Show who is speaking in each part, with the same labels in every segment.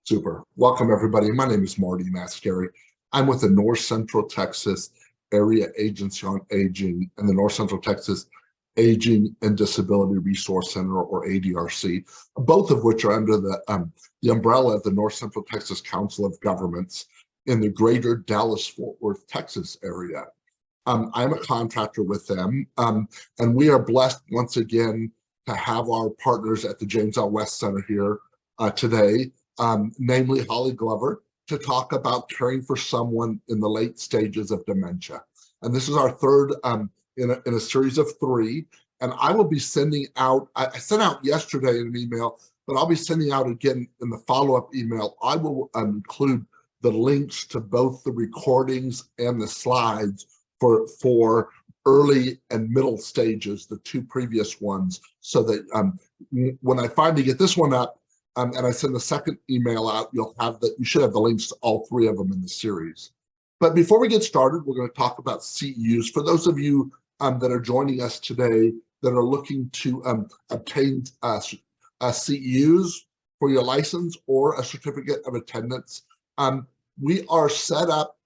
Speaker 1: Super. Welcome, everybody. My name is Marty Mascari. I'm with the North Central Texas Area Agency on Aging and the North Central Texas Aging and Disability Resource Center, or ADRC, both of which are under the umbrella of the North Central Texas Council of Governments in the greater Dallas-Fort Worth, Texas area. I'm a contractor with them, and we are blessed once again to have our partners at the James L. West Center here today, namely Holly Glover, to talk about caring for someone in the late stages of dementia. And this is our third in a series of three. And I will be sending out, I sent out yesterday an email, but I'll be sending out again in the follow-up email. I will include the links to both the recordings and the slides for early and middle stages, the two previous ones, so that when I finally get this one up, and I send the second email out, you should have the links to all three of them in the series. But before we get started, we're going to talk about CEUs. For those of you that are joining us today that are looking to obtain CEUs for your license or a certificate of attendance, we are set up.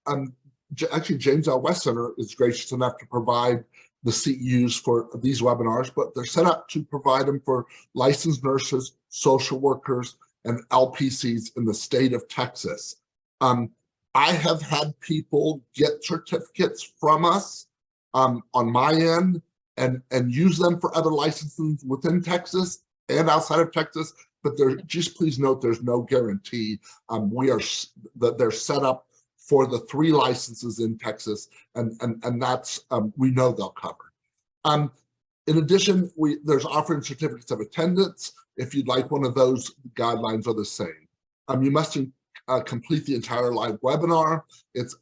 Speaker 1: Actually, James L. West Center is gracious enough to provide the CEUs for these webinars, but they're set up to provide them for licensed nurses, social workers, and LPCs in the state of Texas. I have had people get certificates from us on my end and use them for other licenses within Texas and outside of Texas, but just please note there's no guarantee. They're set up for the three licenses in Texas, and that's, we know they'll cover. In addition, there's offering certificates of attendance. If you'd like one of those, the guidelines are the same. You must complete the entire live webinar. It's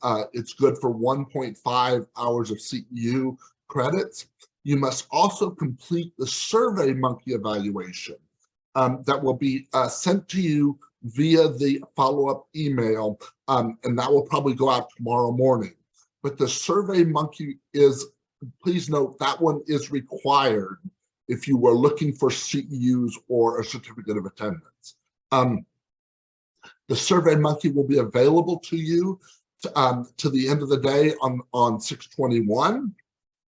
Speaker 1: good for 1.5 hours of CEU credits. You must also complete the SurveyMonkey evaluation that will be sent to you via the follow-up email, and that will probably go out tomorrow morning. But the SurveyMonkey please note that one is required if you were looking for CEUs or a certificate of attendance. The SurveyMonkey will be available to you to the end of the day on 6/21.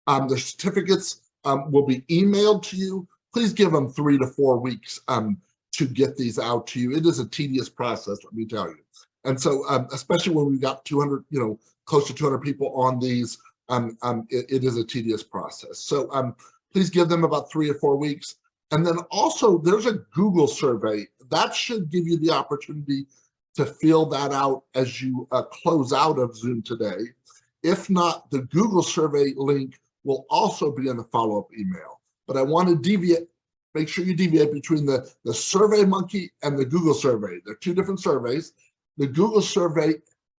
Speaker 1: The certificates will be emailed to you. Please give them 3 to 4 weeks to get these out to you. It is a tedious process, let me tell you. And so, especially when we've got 200, close to 200 people on these, it is a tedious process. So please give them about 3 or 4 weeks. And then also there's a Google survey that should give you the opportunity to fill that out as you close out of Zoom today. If not, the Google survey link will also be in the follow-up email. But I want to make sure you deviate between the SurveyMonkey and the Google survey. They're two different surveys. The Google survey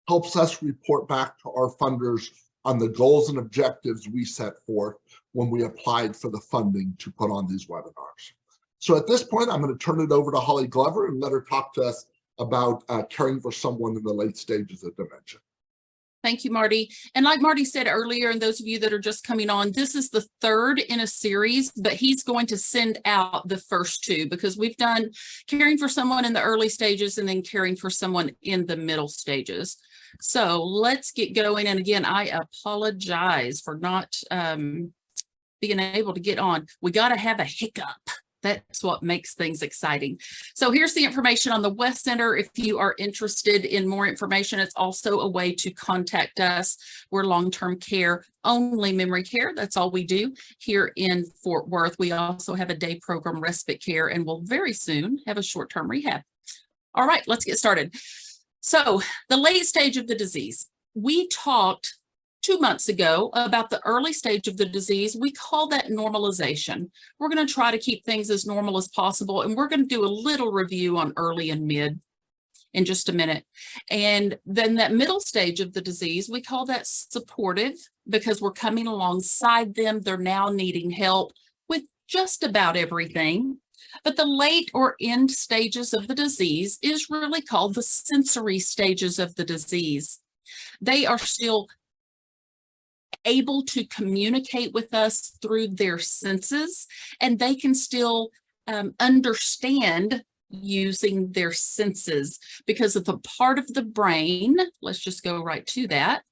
Speaker 1: helps us report back to our funders on the goals and objectives we set forth when we applied for the funding to put on these webinars. So at this point, I'm going to turn it over to Holly Glover and let her talk to us about caring for someone in the late stages of dementia.
Speaker 2: Thank you, Marty. And like Marty said earlier, and those of you that are just coming on, this is the third in a series, but he's going to send out the first two because we've done caring for someone in the early stages and then caring for someone in the middle stages. So let's get going. And again, I apologize for not being able to get on. We got to have a hiccup. That's what makes things exciting. So here's the information on the West Center. If you are interested in more information, it's also a way to contact us. We're long-term care, only memory care. That's all we do here in Fort Worth. We also have a day program, respite care, and we'll very soon have a short-term rehab. All right, let's get started. So the late stage of the disease. We talked 2 months ago about the early stage of the disease. We call that normalization. We're going to try to keep things as normal as possible, and we're going to do a little review on early and mid in just a minute. And then that middle stage of the disease, we call that supportive because we're coming alongside them. They're now needing help with just about everything. But the late or end stages of the disease is really called the sensory stages of the disease. They are still able to communicate with us through their senses, and they can still understand using their senses because of the part of the brain, let's just go right to that,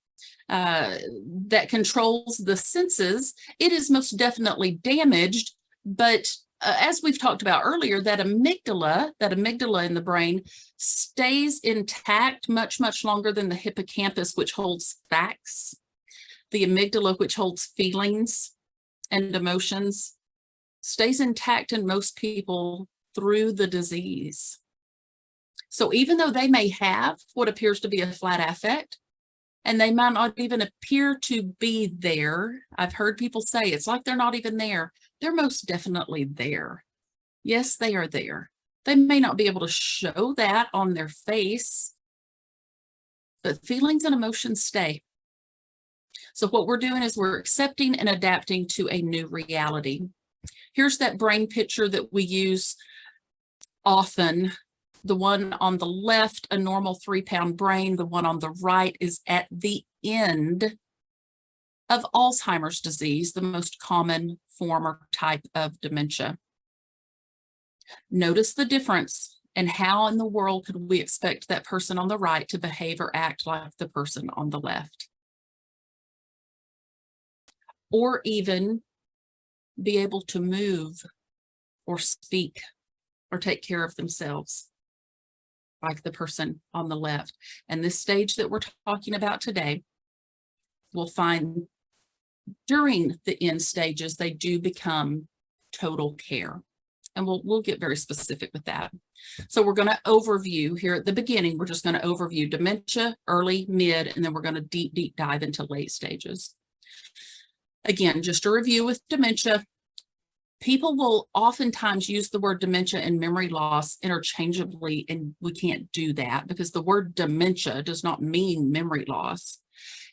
Speaker 2: that controls the senses. It is most definitely damaged, but as we've talked about earlier, that amygdala in the brain stays intact much, much longer than the hippocampus, which holds facts. The amygdala, which holds feelings and emotions, stays intact in most people through the disease. So even though they may have what appears to be a flat affect, and they might not even appear to be there, I've heard people say it's like they're not even there. They're most definitely there. Yes, they are there. They may not be able to show that on their face, but feelings and emotions stay. So what we're doing is we're accepting and adapting to a new reality. Here's that brain picture that we use often. The one on the left, a normal 3-pound brain. The one on the right is at the end of Alzheimer's disease, the most common form or type of dementia. Notice the difference, and how in the world could we expect that person on the right to behave or act like the person on the left? Or even be able to move or speak or take care of themselves like the person on the left. And this stage that we're talking about today, we'll find during the end stages, they do become total care. And we'll get very specific with that. So we're going to overview here at the beginning. We're just going to overview dementia, early, mid, and then we're going to deep dive into late stages. Again, just a review with dementia. People will oftentimes use the word dementia and memory loss interchangeably, and we can't do that because the word dementia does not mean memory loss.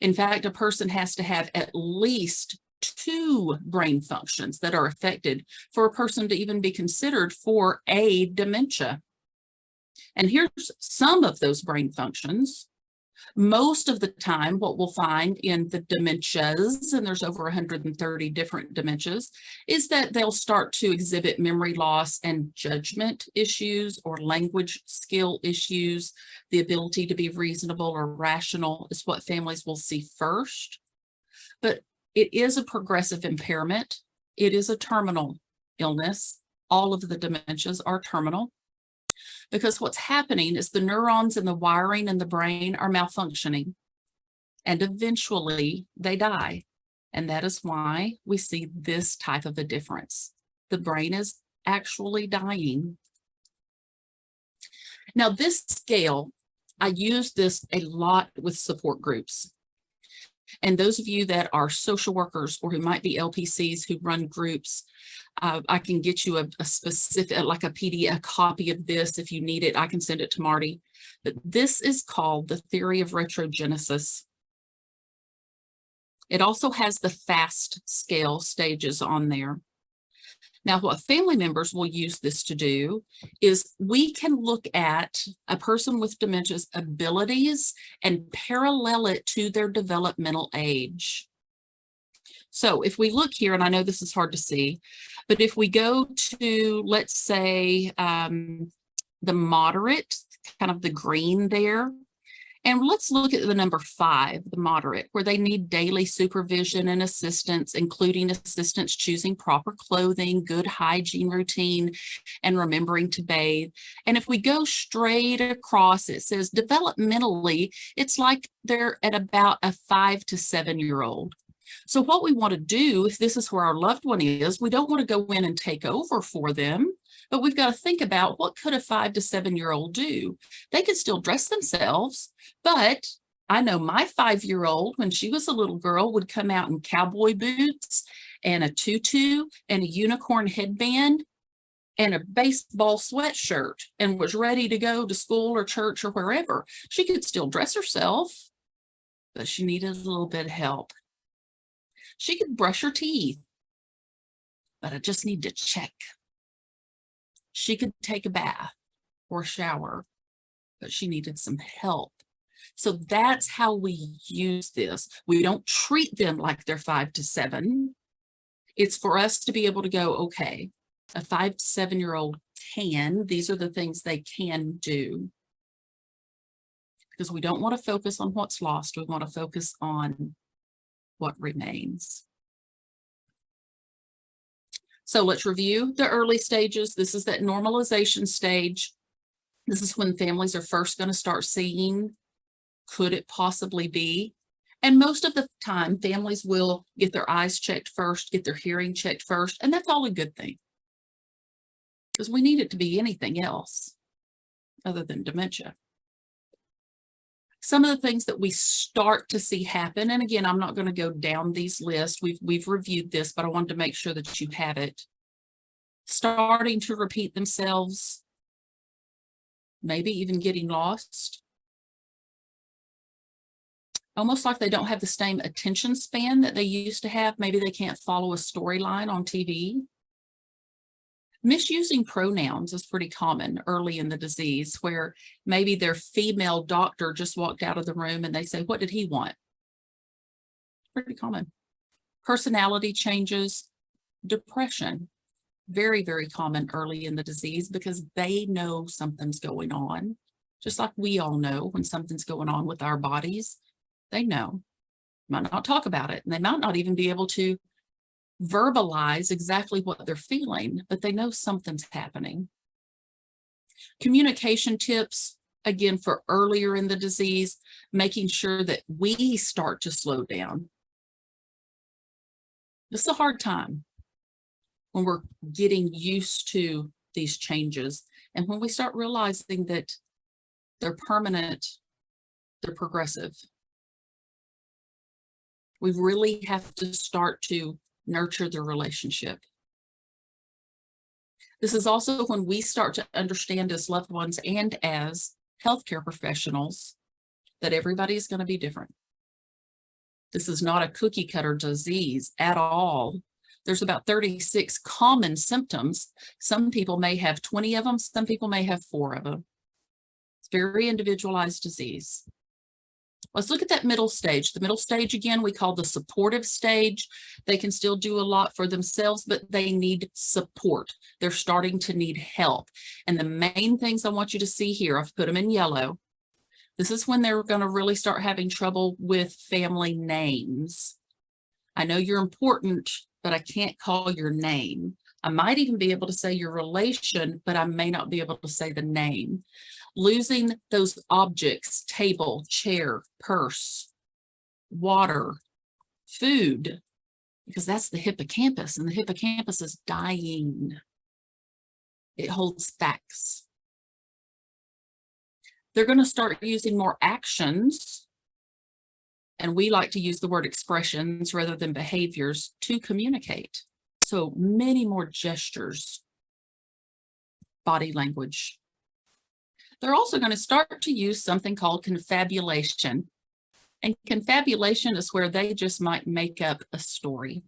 Speaker 2: In fact, a person has to have at least 2 brain functions that are affected for a person to even be considered for a dementia. And here's some of those brain functions. Most of the time, what we'll find in the dementias, and there's over 130 different dementias, is that they'll start to exhibit memory loss and judgment issues or language skill issues. The ability to be reasonable or rational is what families will see first. But it is a progressive impairment. It is a terminal illness. All of the dementias are terminal, because what's happening is the neurons and the wiring in the brain are malfunctioning, and eventually they die. And that is why we see this type of a difference. The brain is actually dying. Now, this scale, I use this a lot with support groups. And those of you that are social workers or who might be LPCs who run groups, I can get you a specific, like a PDF, a copy of this if you need it. I can send it to Marty. But this is called the theory of retrogenesis. It also has the FAST scale stages on there. Now, what family members will use this to do is we can look at a person with dementia's abilities and parallel it to their developmental age. So if we look here, and I know this is hard to see, but if we go to, let's say, the moderate, kind of the green there, and let's look at the number 5, the moderate, where they need daily supervision and assistance, including assistance choosing proper clothing, good hygiene routine, and remembering to bathe. And if we go straight across, it says developmentally, it's like they're at about a 5 to 7-year-old. So what we want to do, if this is where our loved one is, we don't want to go in and take over for them, but we've got to think about what could a 5 to 7-year-old do? They could still dress themselves, but I know my 5-year-old, when she was a little girl, would come out in cowboy boots and a tutu and a unicorn headband and a baseball sweatshirt and was ready to go to school or church or wherever. She could still dress herself, but she needed a little bit of help. She could brush her teeth, but I just need to check. She could take a bath or shower, but she needed some help. So that's how we use this. We don't treat them like they're 5 to 7. It's for us to be able to go, okay, a 5 to 7-year-old can. These are the things they can do. Because we don't want to focus on what's lost. We want to focus on what remains. So let's review the early stages. This is that normalization stage. This is when families are first going to start seeing, could it possibly be? And most of the time, families will get their eyes checked first, get their hearing checked first, and that's all a good thing. Because we need it to be anything else other than dementia. Some of the things that we start to see happen, and again, I'm not going to go down these lists. We've reviewed this, but I wanted to make sure that you have it. Starting to repeat themselves, maybe even getting lost. Almost like they don't have the same attention span that they used to have. Maybe they can't follow a storyline on TV. Misusing pronouns is pretty common early in the disease, where maybe their female doctor just walked out of the room and they say, what did he want? Pretty common. Personality changes, depression, very, very common early in the disease because they know something's going on. Just like we all know when something's going on with our bodies, they know. Might not talk about it, and they might not even be able to verbalize exactly what they're feeling, but they know something's happening. Communication tips, again, for earlier in the disease, making sure that we start to slow down. This is a hard time when we're getting used to these changes. And when we start realizing that they're permanent, they're progressive. We really have to start to nurture the relationship. This is also when we start to understand as loved ones and as healthcare professionals that everybody is going to be different. This is not a cookie cutter disease at all. There's about 36 common symptoms. Some people may have 20 of them. Some people may have 4 of them. It's very individualized disease. Let's look at that middle stage. The middle stage, again, we call the supportive stage. They can still do a lot for themselves, but they need support. They're starting to need help. And the main things I want you to see here, I've put them in yellow. This is when they're going to really start having trouble with family names. I know you're important, but I can't call your name. I might even be able to say your relation, but I may not be able to say the name. Losing those objects, table, chair, purse, water, food, because that's the hippocampus, and the hippocampus is dying. It holds facts. They're going to start using more actions, and we like to use the word expressions rather than behaviors to communicate. So many more gestures, body language. They're also going to start to use something called confabulation. And confabulation is where they just might make up a story.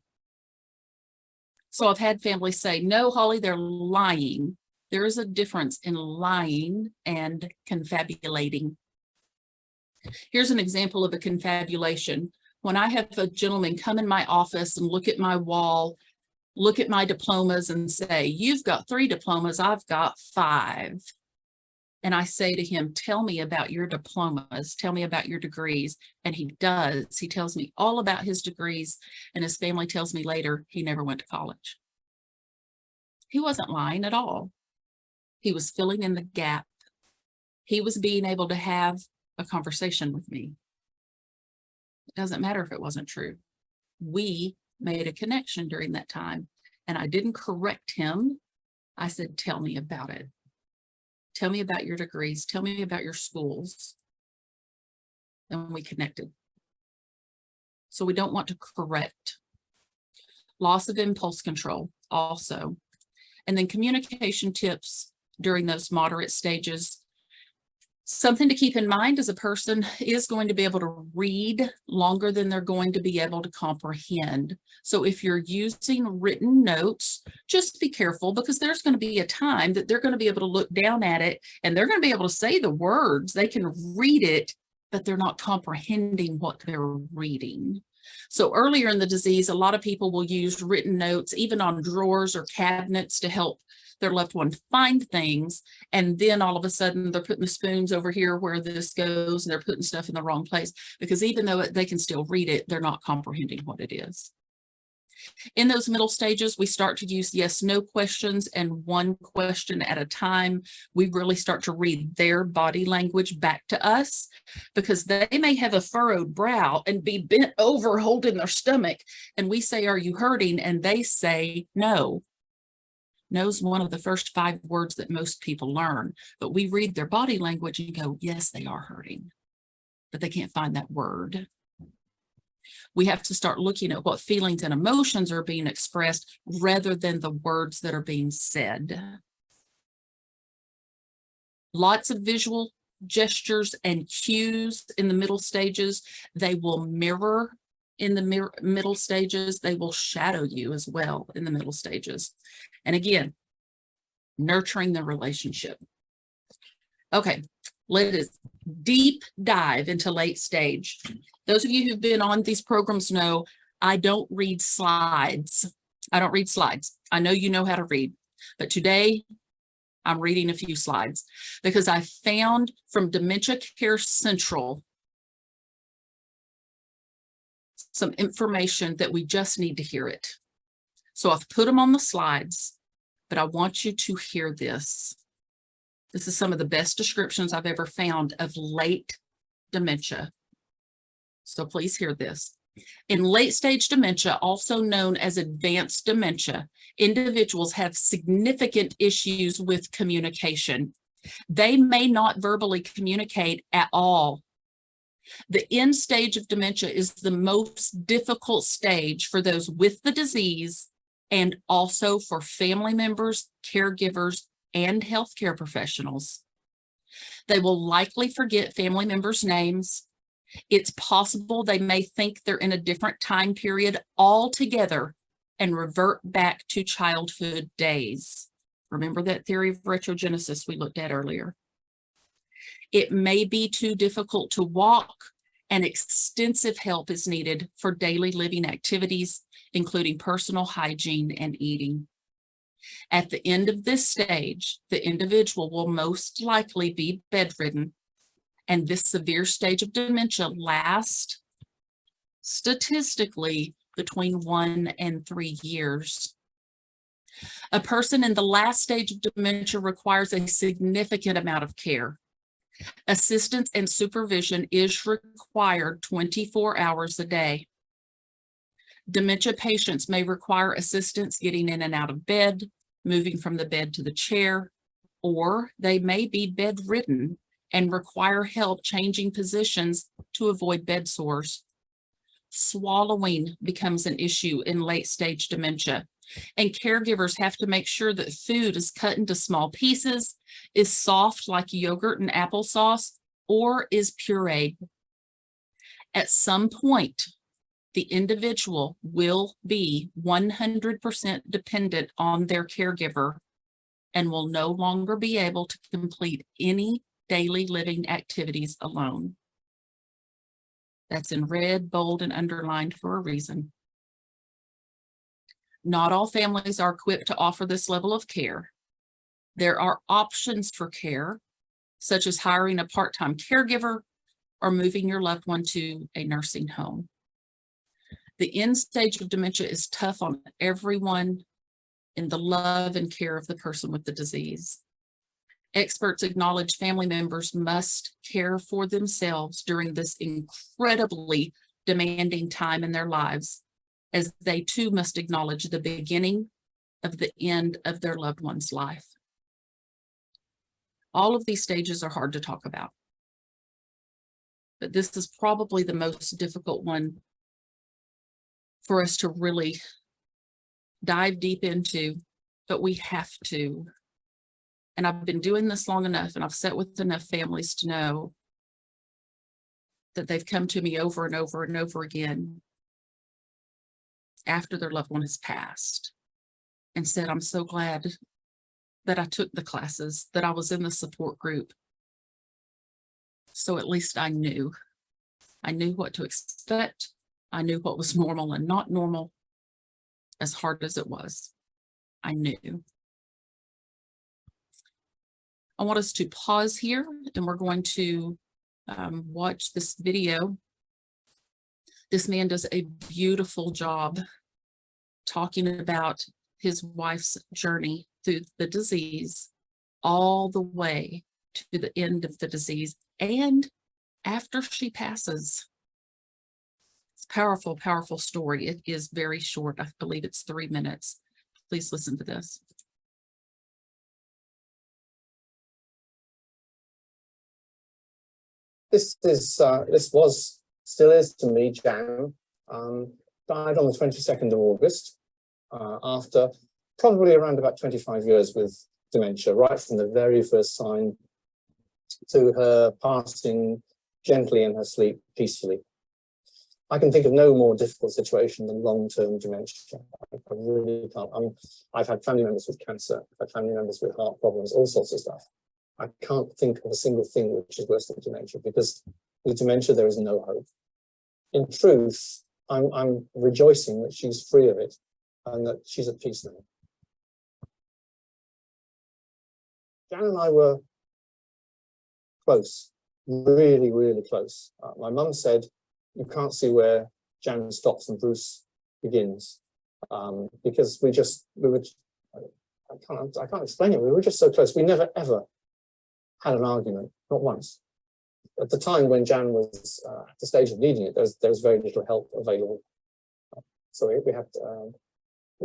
Speaker 2: So I've had families say, no, Holly, they're lying. There is a difference in lying and confabulating. Here's an example of a confabulation. When I have a gentleman come in my office and look at my wall, look at my diplomas and say, you've got 3 diplomas, I've got 5. And I say to him, tell me about your diplomas, tell me about your degrees. And he does. He tells me all about his degrees, and his family tells me later he never went to college. He wasn't lying at all. He was filling in the gap. He was being able to have a conversation with me. It doesn't matter if it wasn't true. We made a connection during that time, and I didn't correct him. I said, tell me about it. Tell me about your degrees. Tell me about your schools. And we connected. So we don't want to correct. Loss of impulse control also. And then communication tips during those moderate stages. Something to keep in mind is a person is going to be able to read longer than they're going to be able to comprehend. So if you're using written notes, just be careful, because there's going to be a time that they're going to be able to look down at it and they're going to be able to say the words. They can read it, but they're not comprehending what they're reading. So earlier in the disease, a lot of people will use written notes, even on drawers or cabinets, to help their loved one find things. And then all of a sudden they're putting the spoons over here where this goes, and they're putting stuff in the wrong place, because even though they can still read it, they're not comprehending what it is. In those middle stages, we start to use yes, no questions and one question at a time. We really start to read their body language back to us, because they may have a furrowed brow and be bent over holding their stomach. And we say, are you hurting? And they say, no. No is one of the first 5 words that most people learn, but we read their body language and go, yes, they are hurting, but they can't find that word. We have to start looking at what feelings and emotions are being expressed rather than the words that are being said. Lots of visual gestures and cues in the middle stages. They will mirror in the middle stages. They will shadow you as well in the middle stages. And again, nurturing the relationship. Okay, let us deep dive into late stage. Those of you who've been on these programs know I don't read slides. I don't read slides. I know you know how to read, but today I'm reading a few slides because I found from Dementia Care Central some information that we just need to hear it. So I've put them on the slides, but I want you to hear this. This is some of the best descriptions I've ever found of late dementia. So please hear this. In late stage dementia, also known as advanced dementia, individuals have significant issues with communication. They may not verbally communicate at all. The end stage of dementia is the most difficult stage for those with the disease, and also for family members, caregivers, and healthcare professionals. They will likely forget family members' names. It's possible they may think they're in a different time period altogether and revert back to childhood days. Remember that theory of retrogenesis we looked at earlier. It may be too difficult to walk, and extensive help is needed for daily living activities, including personal hygiene and eating. At the end of this stage, the individual will most likely be bedridden, and this severe stage of dementia lasts statistically between 1 and 3 years. A person in the last stage of dementia requires a significant amount of care. Assistance and supervision is required 24 hours a day. Dementia patients may require assistance getting in and out of bed, moving from the bed to the chair, or they may be bedridden and require help changing positions to avoid bed sores. Swallowing becomes an issue in late stage dementia, and caregivers have to make sure that food is cut into small pieces, is soft like yogurt and applesauce, or is pureed. At some point, the individual will be 100% dependent on their caregiver and will no longer be able to complete any daily living activities alone. That's in red, bold, and underlined for a reason. Not all families are equipped to offer this level of care. There are options for care, such as hiring a part-time caregiver or moving your loved one to a nursing home. The end stage of dementia is tough on everyone in the love and care of the person with the disease. Experts acknowledge family members must care for themselves during this incredibly demanding time in their lives, as they too must acknowledge the beginning of the end of their loved one's life. All of these stages are hard to talk about, but this is probably the most difficult one for us to really dive deep into, but we have to. And I've been doing this long enough, and I've sat with enough families to know that they've come to me over and over and over again after their loved one has passed and said, I'm so glad that I took the classes, that I was in the support group. So at least I knew what to expect, I knew what was normal and not normal, as hard as it was. I knew. I want us to pause here, and we're going to watch this video. This man does a beautiful job talking about his wife's journey through the disease, all the way to the end of the disease and after she passes. It's a powerful, powerful story. It is very short. I believe it's 3 minutes. Please listen to this.
Speaker 3: This still is to me, Jan. Died on the 22nd of August, after probably around about 25 years with dementia, right from the very first sign to her passing gently in her sleep, peacefully. I can think of no more difficult situation than long-term dementia. I really can't. I've had family members with cancer, I've had family members with heart problems, all sorts of stuff. I can't think of a single thing which is worse than dementia, because with dementia, there is no hope. In truth, I'm rejoicing that she's free of it and that she's at peace now. Jan and I were close, really, really close. My mum said, you can't see where Jan stops and Bruce begins, because we were, I can't explain it. We were just so close. We never, ever had an argument, not once. At the time when Jan was at the stage of needing it, there was very little help available. So we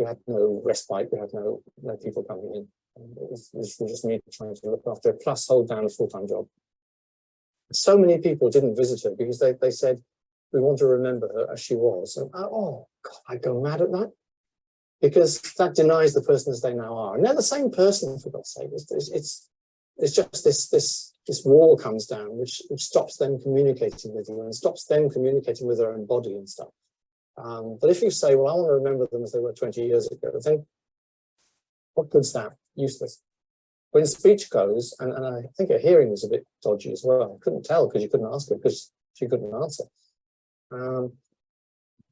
Speaker 3: had no respite, we had no people coming in. It was just me trying to look after her, plus hold down a full-time job. So many people didn't visit her because they said, we want to remember her as she was. And oh, God, I go mad at that, because that denies the person as they now are. And they're the same person, for God's sake. It's just this wall comes down, which stops them communicating with you and stops them communicating with their own body and stuff. But if you say, well, I want to remember them as they were 20 years ago, then what good's that? Useless. When speech goes, and I think her hearing was a bit dodgy as well. I couldn't tell because you couldn't ask her because she couldn't answer.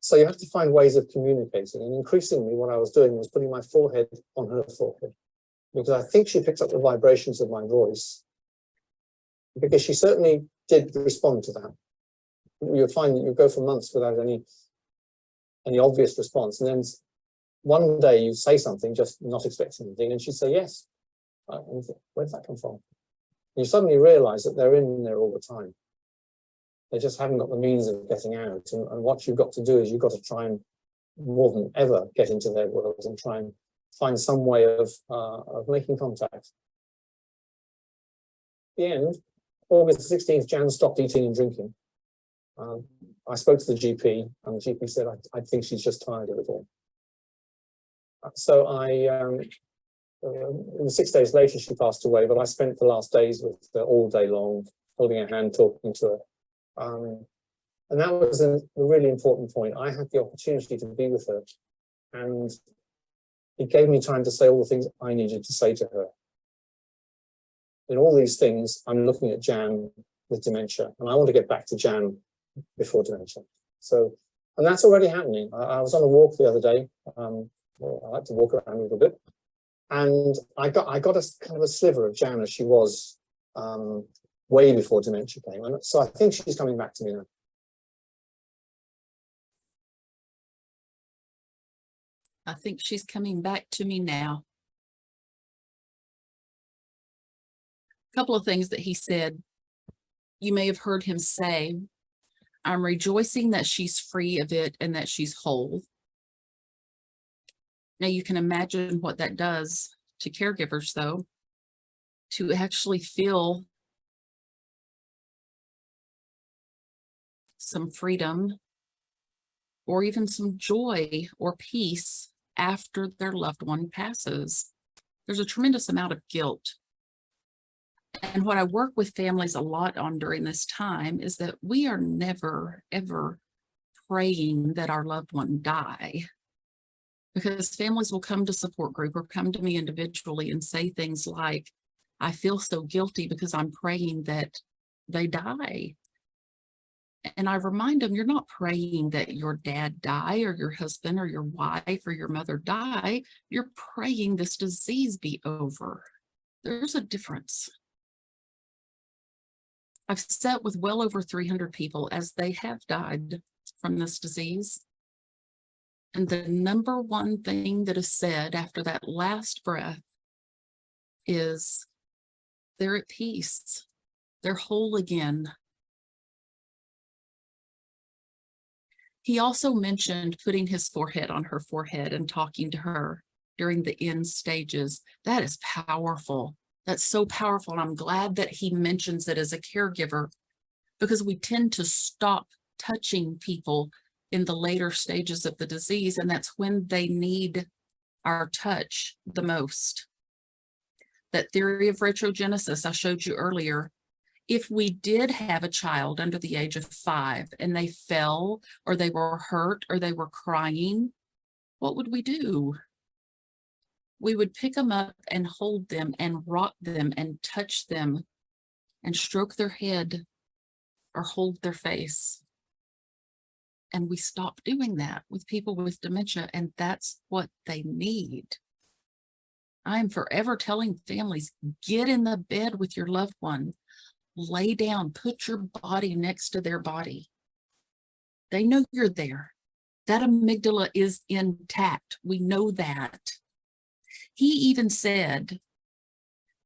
Speaker 3: So you have to find ways of communicating. And increasingly what I was doing was putting my forehead on her forehead, because I think she picked up the vibrations of my voice, because she certainly did respond to that. You'll find that you go for months without any obvious response, and then one day you say something, just not expecting anything, and she'd say yes. And you think, where did that come from? And you suddenly realize that they're in there all the time. They just haven't got the means of getting out, and what you've got to do is you've got to try and, more than ever, get into their worlds and try and find some way of making contact. At the end, August 16th, Jan stopped eating and drinking. I spoke to the GP, and the GP said, I think she's just tired of it all. So 6 days later, she passed away, but I spent the last days with her all day long, holding her hand, talking to her. And that was a really important point. I had the opportunity to be with her, and it gave me time to say all the things I needed to say to her. In all these things, I'm looking at Jan with dementia, and I want to get back to Jan before dementia. So, and that's already happening. I was on a walk the other day. Well, I like to walk around a little bit, and I got a kind of a sliver of Jan as she was way before dementia came. And so I think she's coming back to me now.
Speaker 2: I think she's coming back to me now. A couple of things that he said. You may have heard him say, I'm rejoicing that she's free of it and that she's whole. Now you can imagine what that does to caregivers, though, to actually feel some freedom or even some joy or peace after their loved one passes. There's a tremendous amount of guilt. And what I work with families a lot on during this time is that we are never, ever praying that our loved one die, because families will come to support group or come to me individually and say things like, I feel so guilty because I'm praying that they die. And I remind them, you're not praying that your dad die or your husband or your wife or your mother die. You're praying this disease be over. There's a difference. I've sat with well over 300 people as they have died from this disease. And the number one thing that is said after that last breath is they're at peace. They're whole again. He also mentioned putting his forehead on her forehead and talking to her during the end stages. That is powerful. That's so powerful. And I'm glad that he mentions it as a caregiver, because we tend to stop touching people in the later stages of the disease. And that's when they need our touch the most. That theory of retrogenesis I showed you earlier. If we did have a child under the age of 5 and they fell or they were hurt or they were crying, what would we do? We would pick them up and hold them and rock them and touch them and stroke their head or hold their face. And we stop doing that with people with dementia, and that's what they need. I'm forever telling families, get in the bed with your loved one. Lay down, put your body next to their body. They know you're there. That amygdala is intact. We know that. He even said,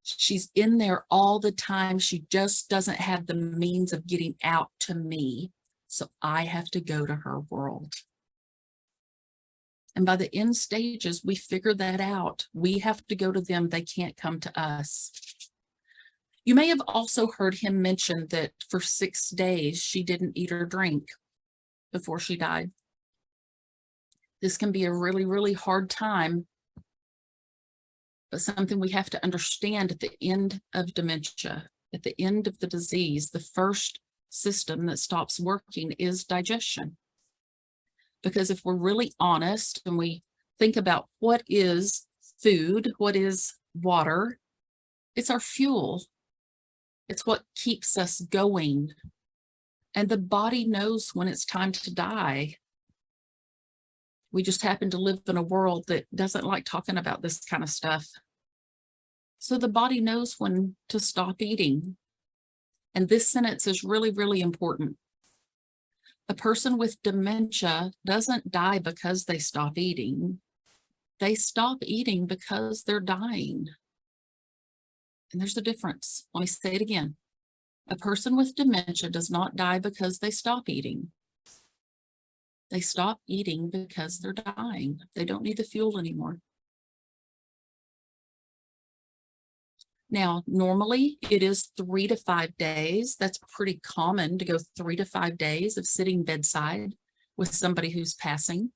Speaker 2: she's in there all the time. She just doesn't have the means of getting out to me. So I have to go to her world. And by the end stages, we figure that out. We have to go to them. They can't come to us. You may have also heard him mention that for 6 days, she didn't eat or drink before she died. This can be a really, really hard time, but something we have to understand at the end of dementia, at the end of the disease. The first system that stops working is digestion. Because if we're really honest and we think about what is food, what is water, it's our fuel. It's what keeps us going. And the body knows when it's time to die. We just happen to live in a world that doesn't like talking about this kind of stuff. So the body knows when to stop eating. And this sentence is really, really important. A person with dementia doesn't die because they stop eating. They stop eating because they're dying. And there's a difference. Let me say it again. A person with dementia does not die because they stop eating. They stop eating because they're dying. They don't need the fuel anymore. Now, normally it is 3 to 5 days. That's pretty common to go 3 to 5 days of sitting bedside with somebody who's passing.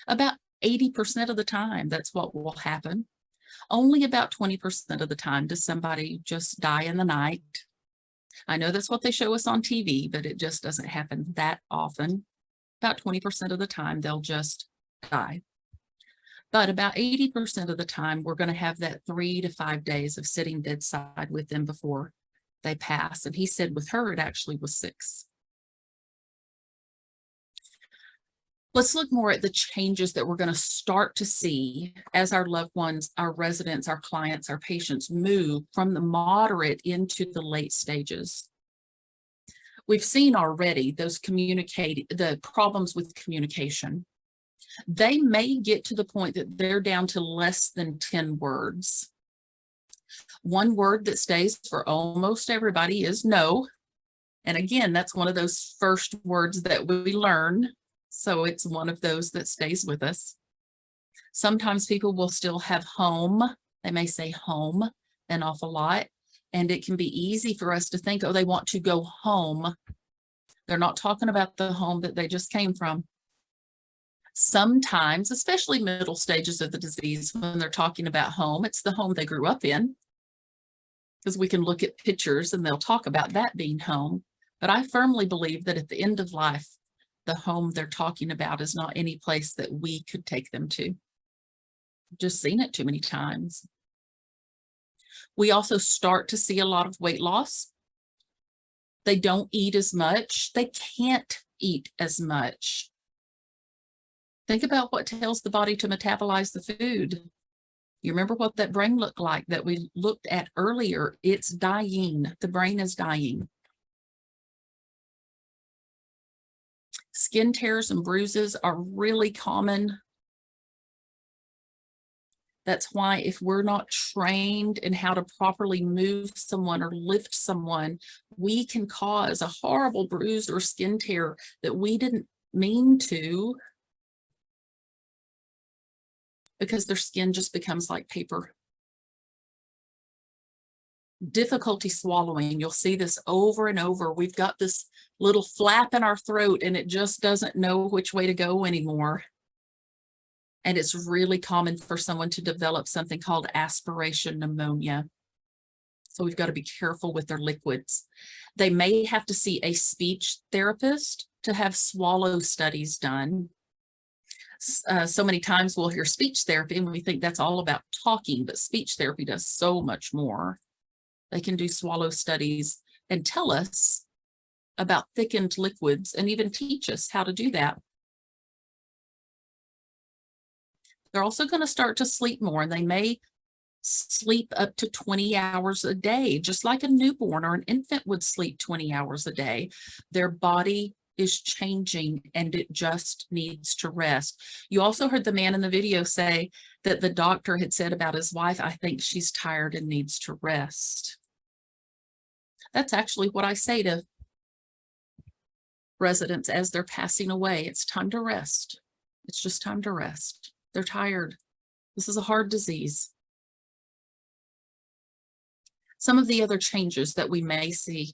Speaker 2: About 80% of the time, that's what will happen. Only about 20% of the time does somebody just die in the night. I know that's what they show us on TV, but it just doesn't happen that often. About 20% of the time, they'll just die. But about 80% of the time, we're going to have that 3 to 5 days of sitting bedside with them before they pass. And he said with her, it actually was 6. Let's look more at the changes that we're going to start to see as our loved ones, our residents, our clients, our patients move from the moderate into the late stages. We've seen already the problems with communication. They may get to the point that they're down to less than 10 words. One word that stays for almost everybody is no. And again, that's one of those first words that we learn. So it's one of those that stays with us. Sometimes people will still have home. They may say home an awful lot. And it can be easy for us to think, oh, they want to go home. They're not talking about the home that they just came from. Sometimes, especially middle stages of the disease, when they're talking about home, it's the home they grew up in. Because we can look at pictures and they'll talk about that being home. But I firmly believe that at the end of life, the home they're talking about is not any place that we could take them to. Just seen it too many times. We also start to see a lot of weight loss. They don't eat as much. They can't eat as much. Think about what tells the body to metabolize the food. You remember what that brain looked like that we looked at earlier? It's dying. The brain is dying. Skin tears and bruises are really common. That's why if we're not trained in how to properly move someone or lift someone, we can cause a horrible bruise or skin tear that we didn't mean to, because their skin just becomes like paper. Difficulty swallowing. You'll see this over and over. We've got this little flap in our throat and it just doesn't know which way to go anymore. And it's really common for someone to develop something called aspiration pneumonia. So we've got to be careful with their liquids. They may have to see a speech therapist to have swallow studies done. So many times we'll hear speech therapy and we think that's all about talking, but speech therapy does so much more. They can do swallow studies and tell us about thickened liquids and even teach us how to do that. They're also going to start to sleep more, and they may sleep up to 20 hours a day, just like a newborn or an infant would sleep 20 hours a day. Their body is changing and it just needs to rest. You also heard the man in the video say that the doctor had said about his wife, I think she's tired and needs to rest. That's actually what I say to residents as they're passing away. It's time to rest. It's just time to rest. They're tired. This is a hard disease. Some of the other changes that we may see: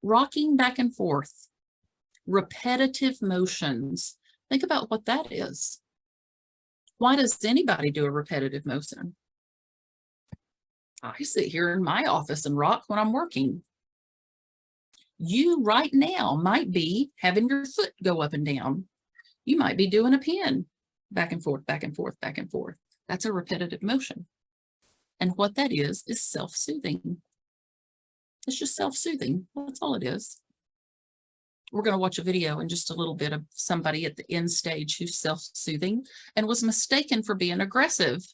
Speaker 2: rocking back and forth, repetitive motions. Think about what that is. Why does anybody do a repetitive motion? I sit here in my office and rock when I'm working. You right now might be having your foot go up and down. You might be doing a pin back and forth, back and forth, back and forth. That's a repetitive motion. And what that is self-soothing. It's just self-soothing. That's all it is. We're going to watch a video in just a little bit of somebody at the end stage who's self-soothing and was mistaken for being aggressive.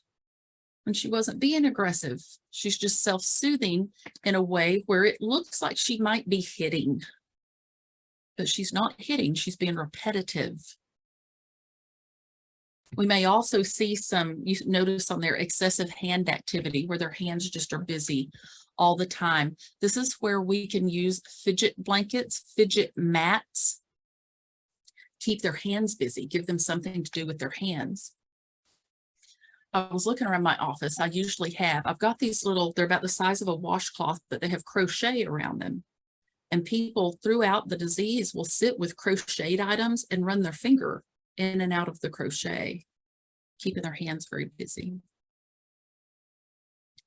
Speaker 2: And she wasn't being aggressive. She's just self-soothing in a way where it looks like she might be hitting. But she's not hitting, she's being repetitive. We may also see some, you notice on their excessive hand activity where their hands just are busy all the time. This is where we can use fidget blankets, fidget mats, keep their hands busy, give them something to do with their hands. I was looking around my office. I've got these little, they're about the size of a washcloth, but they have crochet around them. And people throughout the disease will sit with crocheted items and run their finger in and out of the crochet, keeping their hands very busy.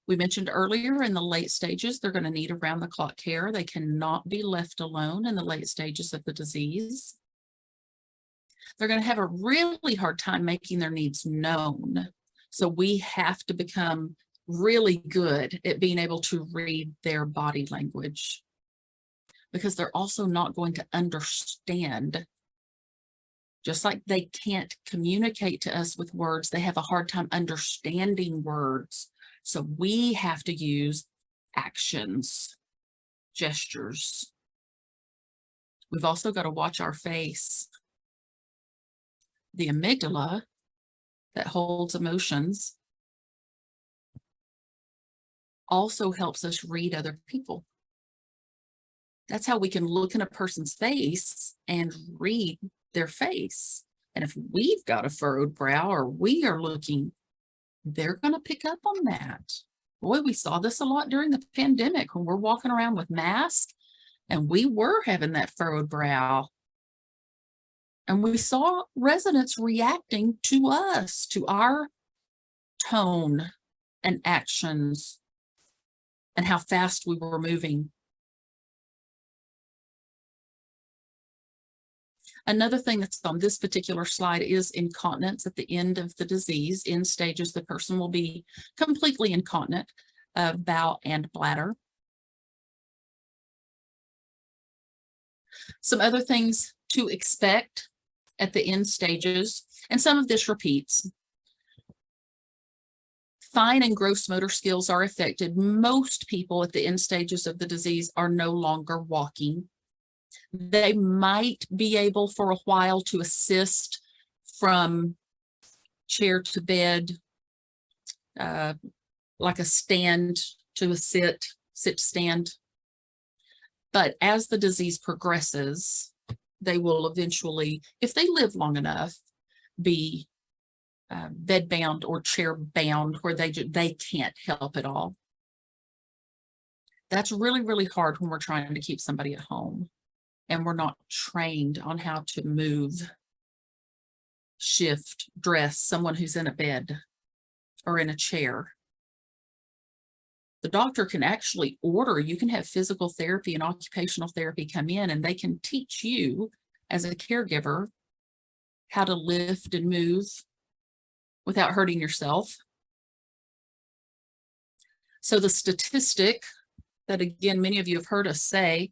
Speaker 2: We mentioned earlier in the late stages, they're going to need around-the-clock care. They cannot be left alone in the late stages of the disease. They're going to have a really hard time making their needs known. So we have to become really good at being able to read their body language, because they're also not going to understand. Just like they can't communicate to us with words, they have a hard time understanding words. So we have to use actions, gestures. We've also got to watch our face. The amygdala that holds emotions also helps us read other people. That's how we can look in a person's face and read their face. And if we've got a furrowed brow or we are looking, they're going to pick up on that. Boy, we saw this a lot during the pandemic when we're walking around with masks and we were having that furrowed brow. And we saw residents reacting to us, to our tone and actions and how fast we were moving. Another thing that's on this particular slide is incontinence at the end of the disease. In stages, the person will be completely incontinent of bowel and bladder. Some other things to expect at the end stages, and some of this repeats. Fine and gross motor skills are affected. Most people at the end stages of the disease are no longer walking. They might be able for a while to assist from chair to bed, like a stand to a sit stand. But as the disease progresses, they will eventually, if they live long enough, be bed bound or chair bound where they can't help at all. That's really, really hard when we're trying to keep somebody at home and we're not trained on how to move, shift, dress someone who's in a bed or in a chair. The doctor can actually order, you can have physical therapy and occupational therapy come in, and they can teach you as a caregiver how to lift and move without hurting yourself. So the statistic that, again, many of you have heard us say,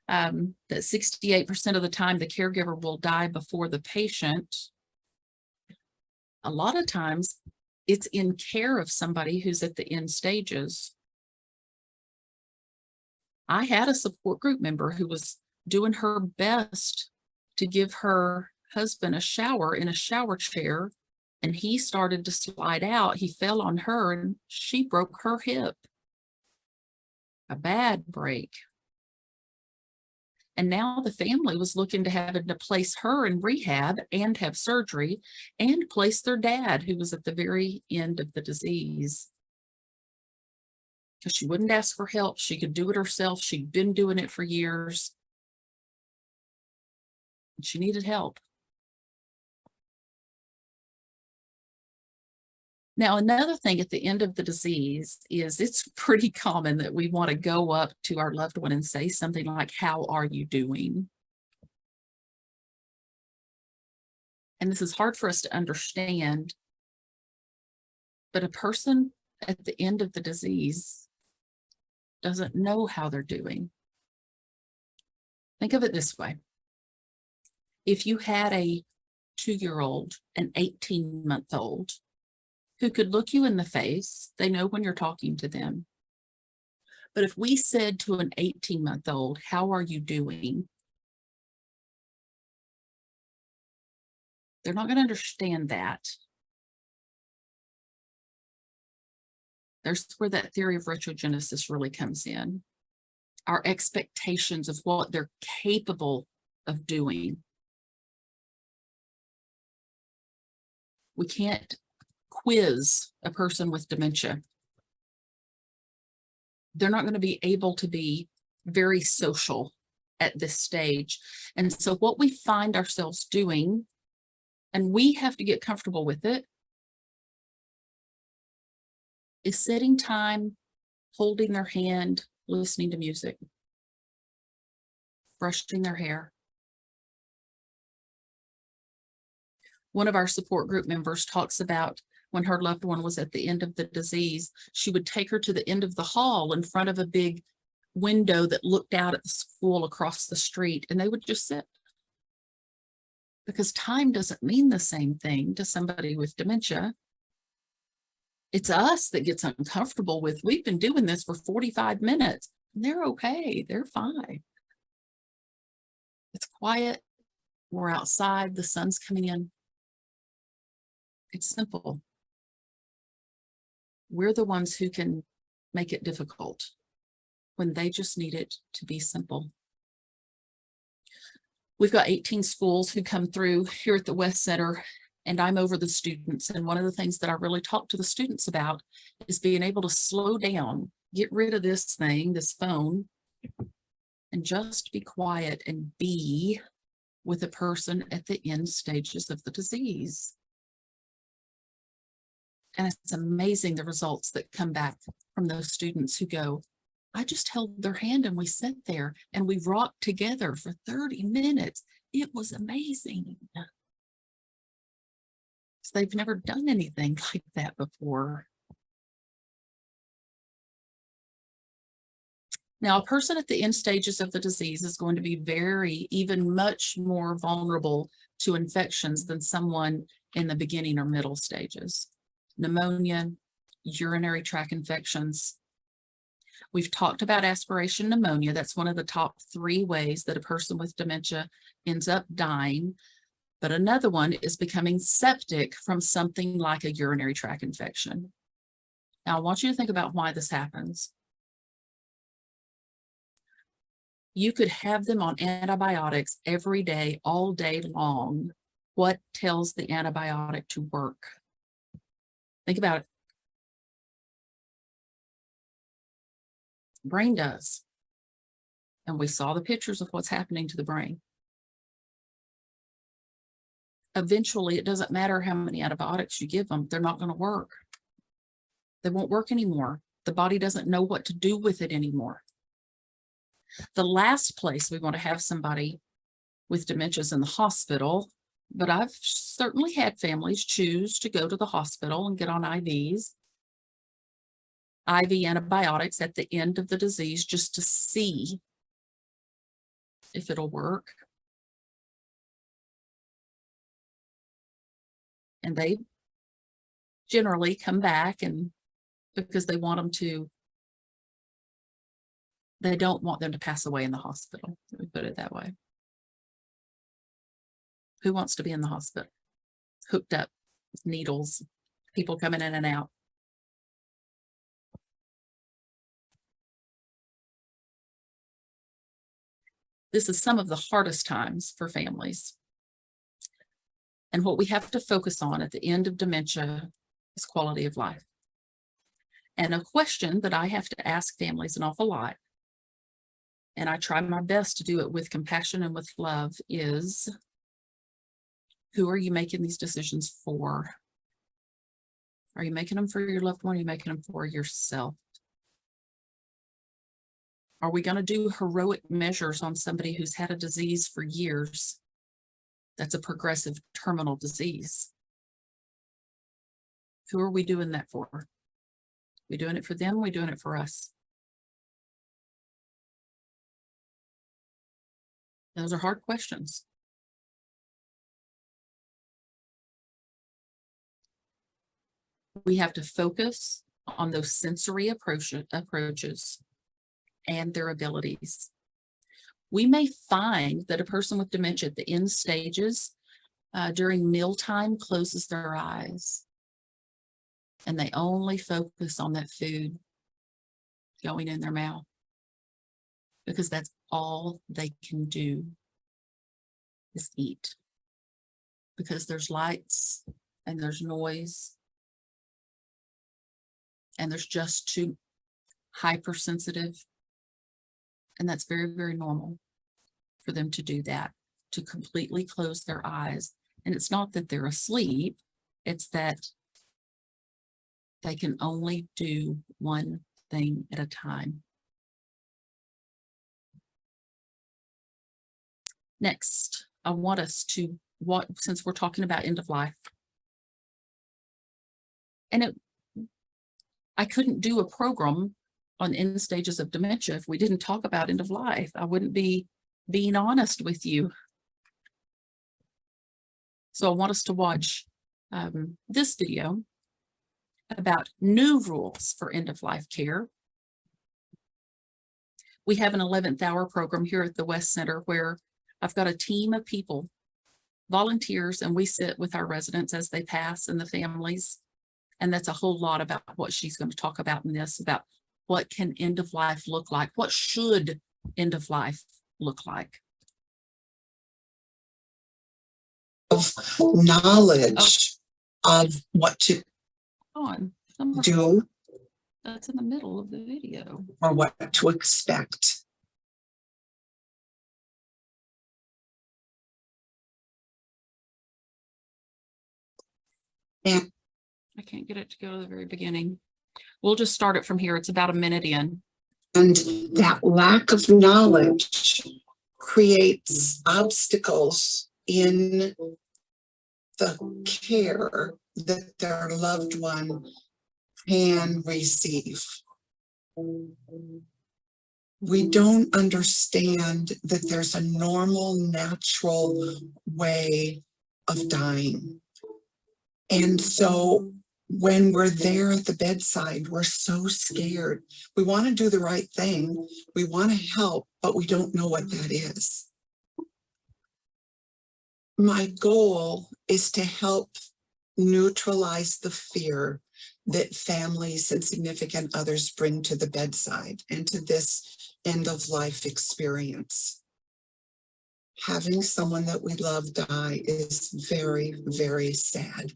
Speaker 2: that 68% of the time the caregiver will die before the patient. A lot of times it's in care of somebody who's at the end stages. I had a support group member who was doing her best to give her husband a shower in a shower chair, and he started to slide out. He fell on her and she broke her hip. A bad break. And now the family was looking to have to place her in rehab and have surgery and place their dad, who was at the very end of the disease. Because she wouldn't ask for help. She could do it herself. She'd been doing it for years. And she needed help. Now, another thing at the end of the disease is it's pretty common that we want to go up to our loved one and say something like, "How are you doing?" And this is hard for us to understand, but a person at the end of the disease doesn't know how they're doing. Think of it this way. If you had a 2-year-old, an 18-month-old, who could look you in the face, they know when you're talking to them. But if we said to an 18-month-old, "How are you doing?" they're not going to understand that. There's where that theory of retrogenesis really comes in. Our expectations of what they're capable of doing. We can't quiz a person with dementia. They're not going to be able to be very social at this stage. And so what we find ourselves doing, and we have to get comfortable with it, is setting time, holding their hand, listening to music, brushing their hair. One of our support group members talks about when her loved one was at the end of the disease, she would take her to the end of the hall in front of a big window that looked out at the school across the street, and they would just sit. Because time doesn't mean the same thing to somebody with dementia. It's us that gets uncomfortable with, we've been doing this for 45 minutes. And they're okay, they're fine. It's quiet, we're outside, the sun's coming in. It's simple. We're the ones who can make it difficult when they just need it to be simple. We've got 18 schools who come through here at the West Center, and I'm over the students. And one of the things that I really talk to the students about is being able to slow down, get rid of this thing, this phone, and just be quiet and be with a person at the end stages of the disease. And it's amazing the results that come back from those students who go, "I just held their hand and we sat there and we rocked together for 30 minutes. It was amazing." So they've never done anything like that before. Now, a person at the end stages of the disease is going to be even much more vulnerable to infections than someone in the beginning or middle stages. Pneumonia, urinary tract infections. We've talked about aspiration pneumonia. That's one of the top 3 ways that a person with dementia ends up dying. But another one is becoming septic from something like a urinary tract infection. Now, I want you to think about why this happens. You could have them on antibiotics every day, all day long. What tells the antibiotic to work? Think about it. Brain does. And we saw the pictures of what's happening to the brain. Eventually, it doesn't matter how many antibiotics you give them, they're not going to work. They won't work anymore. The body doesn't know what to do with it anymore. The last place we want to have somebody with dementia is in the hospital, but I've certainly had families choose to go to the hospital and get on IVs, IV antibiotics at the end of the disease just to see if it'll work. And they generally come back, and because they want them to, they don't want them to pass away in the hospital. Let me put it that way. Who wants to be in the hospital? Hooked up with needles, people coming in and out. This is some of the hardest times for families. And what we have to focus on at the end of dementia is quality of life. And a question that I have to ask families an awful lot, and I try my best to do it with compassion and with love, is who are you making these decisions for? Are you making them for your loved one? Or are you making them for yourself? Are we going to do heroic measures on somebody who's had a disease for years? That's a progressive terminal disease. Who are we doing that for? We doing it for them? We doing it for us? Those are hard questions. We have to focus on those sensory approaches and their abilities. We may find that a person with dementia at the end stages during mealtime closes their eyes and they only focus on that food going in their mouth because that's all they can do is eat, because there's lights and there's noise and there's just too hypersensitive. And that's very, very normal for them to do that, to completely close their eyes. And it's not that they're asleep, it's that they can only do one thing at a time. Next, I want us to, since we're talking about end of life, and I couldn't do a program on end stages of dementia if we didn't talk about end of life. I wouldn't be being honest with you. So I want us to watch this video about new rules for end of life care. We have an 11th hour program here at the West Center where I've got a team of people, volunteers, and we sit with our residents as they pass and the families. And that's a whole lot about what she's going to talk about in this, about what can end of life look like? What should end of life look like?
Speaker 4: Of knowledge of what to do
Speaker 2: That's in the middle of the video.
Speaker 4: or what to expect. And
Speaker 2: I can't get it to go to the very beginning. We'll just start it from here. It's about a minute in.
Speaker 4: And that lack of knowledge creates obstacles in the care that their loved one can receive. We don't understand that there's a normal, natural way of dying. And so when we're there at the bedside, we're so scared. We want to do the right thing. We want to help, but we don't know what that is. My goal is to help neutralize the fear that families and significant others bring to the bedside and to this end of life experience. Having someone that we love die is very, very sad.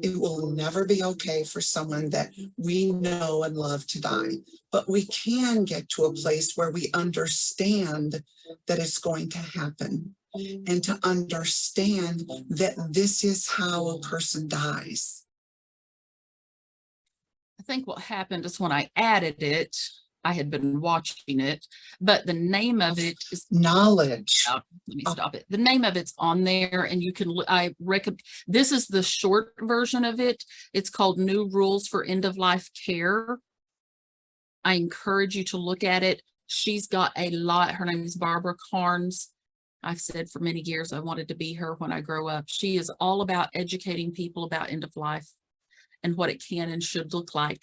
Speaker 4: It will never be okay for someone that we know and love to die, but we can get to a place where we understand that it's going to happen and to understand that this is how a person dies.
Speaker 2: I think what happened is when I added it, I had been watching it, but the name of it is
Speaker 4: Knowledge.
Speaker 2: let me stop it. The name of it's on there, and you can, I recommend, this is the short version of it. It's called New Rules for End of Life Care. I encourage you to look at it. She's got a lot. Her name is Barbara Carnes. I've said for many years I wanted to be her when I grow up. She is all about educating people about end of life and what it can and should look like.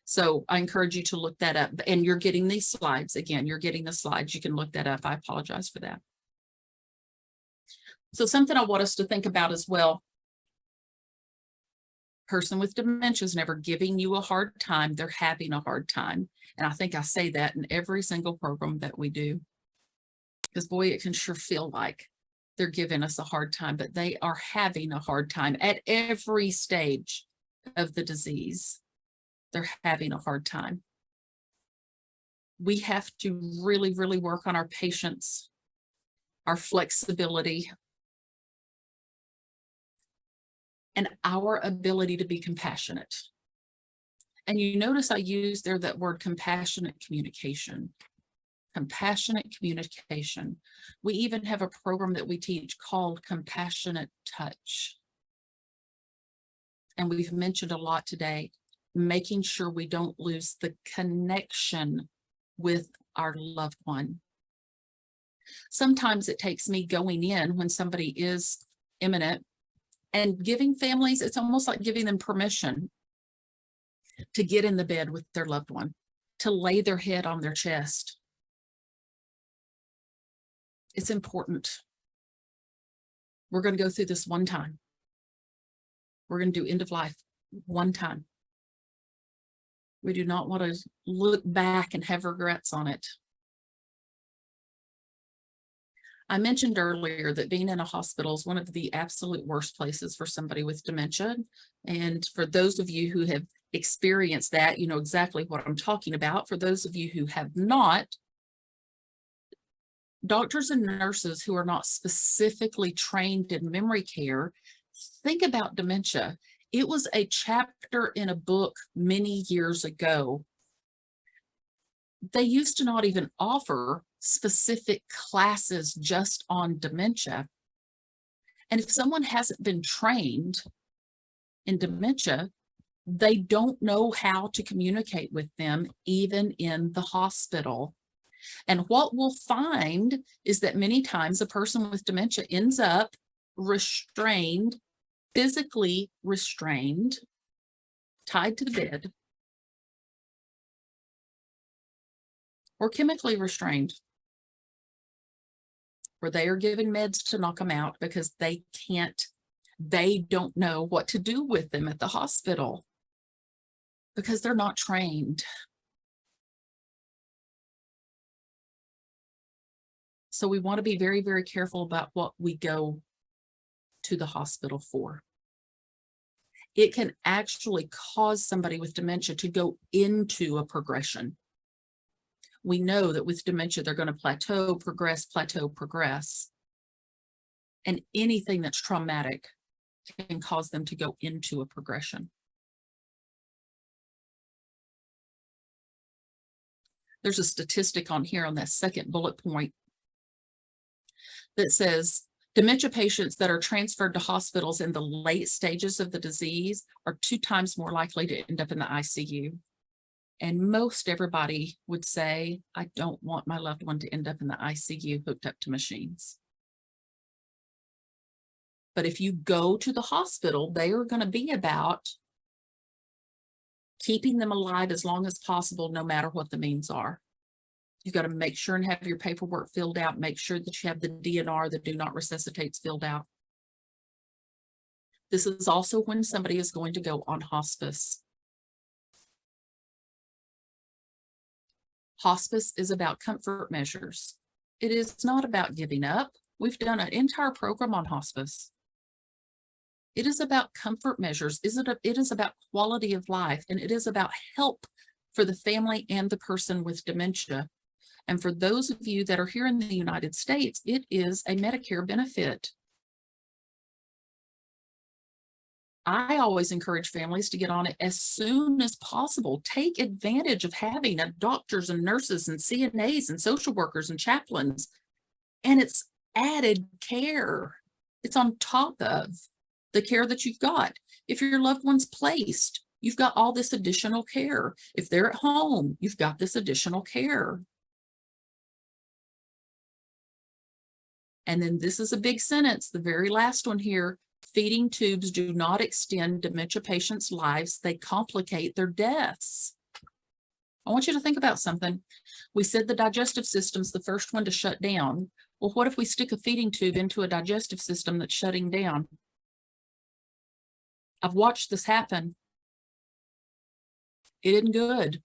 Speaker 2: So I encourage you to look that up. And you're getting these slides. Again, you're getting the slides. You can look that up. I apologize for that. So something I want us to think about as well. Person with dementia is never giving you a hard time. They're having a hard time. And I think I say that in every single program that we do. Because boy, it can sure feel like they're giving us a hard time, but they are having a hard time at every stage of the disease. They're having a hard time. We have to really, really work on our patience, our flexibility, and our ability to be compassionate. And you notice I used there that word compassionate communication. Compassionate communication. We even have a program that we teach called Compassionate Touch. And we've mentioned a lot today, making sure we don't lose the connection with our loved one. Sometimes it takes me going in when somebody is imminent and giving families, it's almost like giving them permission to get in the bed with their loved one, to lay their head on their chest. It's important. We're going to go through this one time. We're going to do end of life one time. We do not want to look back and have regrets on it. I mentioned earlier that being in a hospital is one of the absolute worst places for somebody with dementia. And for those of you who have experienced that, you know exactly what I'm talking about. For those of you who have not, doctors and nurses who are not specifically trained in memory care, think about dementia. It was a chapter in a book many years ago. They used to not even offer specific classes just on dementia. And if someone hasn't been trained in dementia, they don't know how to communicate with them, even in the hospital. And what we'll find is that many times a person with dementia ends up restrained, physically restrained, tied to the bed, or chemically restrained, where they are given meds to knock them out because they don't know what to do with them at the hospital because they're not trained. So we want to be very, very careful about what we go to the hospital for. It can actually cause somebody with dementia to go into a progression. We know that with dementia, they're going to plateau, progress. And anything that's traumatic can cause them to go into a progression. There's a statistic on here on that second bullet point that says dementia patients that are transferred to hospitals in the late stages of the disease are 2 times more likely to end up in the ICU And most everybody would say, I don't want my loved one to end up in the ICU hooked up to machines. But if you go to the hospital, they are going to be about keeping them alive as long as possible, no matter what the means are. You've got to make sure and have your paperwork filled out. Make sure that you have the DNR, the do not resuscitates, filled out. This is also when somebody is going to go on hospice. Hospice is about comfort measures. It is not about giving up. We've done an entire program on hospice. It is about comfort measures. It is about quality of life, and it is about help for the family and the person with dementia. And for those of you that are here in the United States, it is a Medicare benefit. I always encourage families to get on it as soon as possible. Take advantage of having doctors and nurses and CNAs and social workers and chaplains. And it's added care. It's on top of the care that you've got. If your loved one's placed, you've got all this additional care. If they're at home, you've got this additional care. And then this is a big sentence, the very last one here. Feeding tubes do not extend dementia patients' lives. They complicate their deaths. I want you to think about something. We said the digestive system's the first one to shut down. Well, what if we stick a feeding tube into a digestive system that's shutting down? I've watched this happen. It isn't good.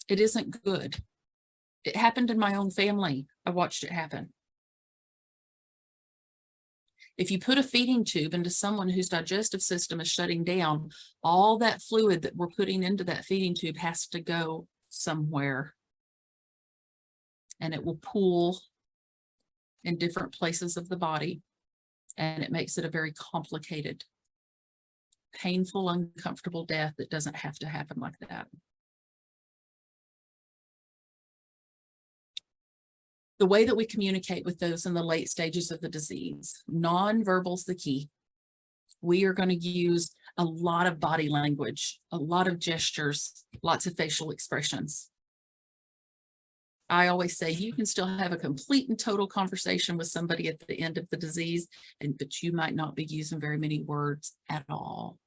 Speaker 2: It isn't good. It happened in my own family. I watched it happen. If you put a feeding tube into someone whose digestive system is shutting down, all that fluid that we're putting into that feeding tube has to go somewhere. And it will pool in different places of the body. And it makes it a very complicated, painful, uncomfortable death that doesn't have to happen like that. The way that we communicate with those in the late stages of the disease, nonverbal's the key. We are going to use a lot of body language, a lot of gestures, lots of facial expressions. I always say you can still have a complete and total conversation with somebody at the end of the disease, but you might not be using very many words at all.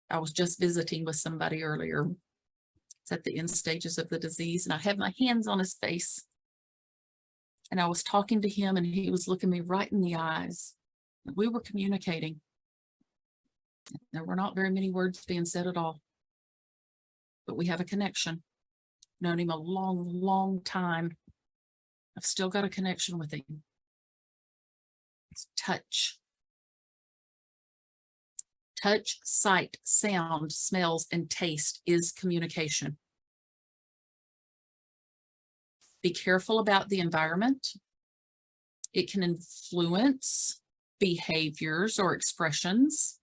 Speaker 2: I was just visiting with somebody earlier. It's at the end stages of the disease, and I had my hands on his face. And I was talking to him, and he was looking me right in the eyes. We were communicating. There were not very many words being said at all. But we have a connection. Known him a long, long time. I've still got a connection with him. It's touch. Touch, sight, sound, smells, and taste is communication. Be careful about the environment. It can influence behaviors or expressions.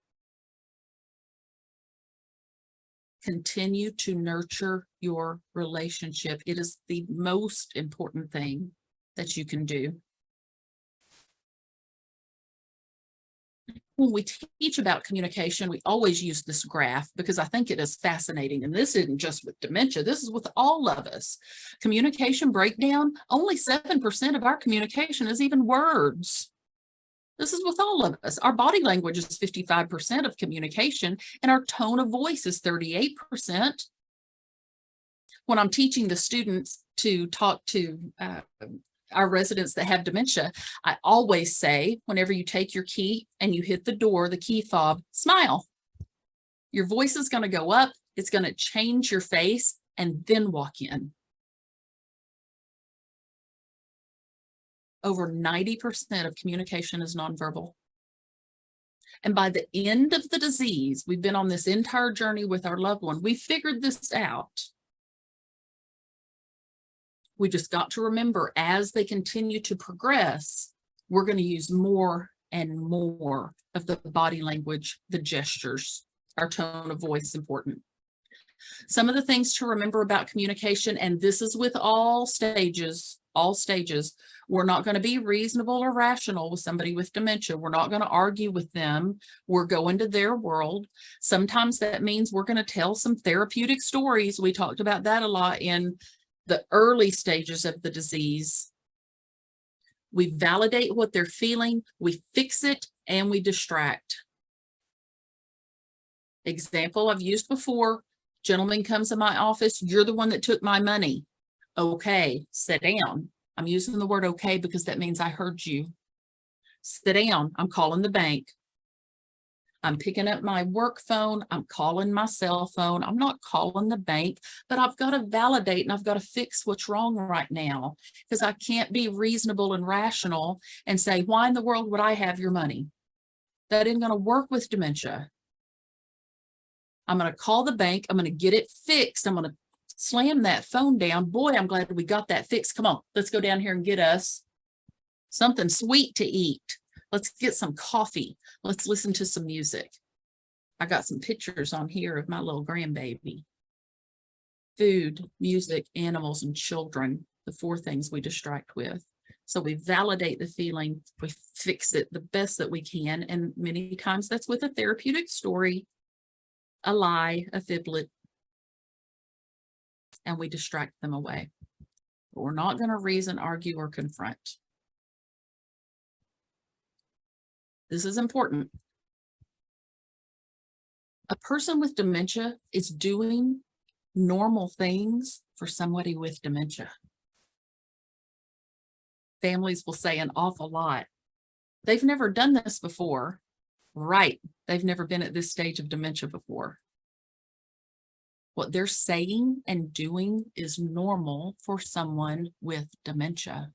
Speaker 2: Continue to nurture your relationship. It is the most important thing that you can do. When we teach about communication, we always use this graph because I think it is fascinating. And this isn't just with dementia, this is with all of us. Communication breakdown, only 7% of our communication is even words. This is with all of us. Our body language is 55% of communication, and our tone of voice is 38%. When I'm teaching the students to talk to our residents that have dementia, I always say, whenever you take your key and you hit the door, the key fob, smile. Your voice is going to go up. It's going to change your face and then walk in. Over 90% of communication is nonverbal. And by the end of the disease, we've been on this entire journey with our loved one. We figured this out. We just got to remember, as they continue to progress, we're going to use more and more of the body language, the gestures, our tone of voice is important. Some of the things to remember about communication, and this is with all stages, all stages. We're not going to be reasonable or rational with somebody with dementia. We're not going to argue with them. We're going to their world. Sometimes that means we're going to tell some therapeutic stories. We talked about that a lot in the early stages of the disease. We validate what they're feeling, we fix it, and we distract. Example I've used before, gentleman comes to my office, you're the one that took my money. Okay, sit down. I'm using the word okay because that means I heard you. Sit down, I'm calling the bank. I'm picking up my work phone, I'm calling my cell phone, I'm not calling the bank, but I've got to validate and I've got to fix what's wrong right now, because I can't be reasonable and rational and say, why in the world would I have your money? That ain't going to work with dementia. I'm going to call the bank, I'm going to get it fixed, I'm going to slam that phone down. Boy, I'm glad we got that fixed. Come on, let's go down here and get us something sweet to eat. Let's get some coffee. Let's listen to some music. I got some pictures on here of my little grandbaby. Food, music, animals, and children, the 4 things we distract with. So we validate the feeling, we fix it the best that we can. And many times that's with a therapeutic story, a lie, a fiblet, and we distract them away. But we're not going to reason, argue, or confront. This is important. A person with dementia is doing normal things for somebody with dementia. Families will say an awful lot. They've never done this before. Right. They've never been at this stage of dementia before. What they're saying and doing is normal for someone with dementia.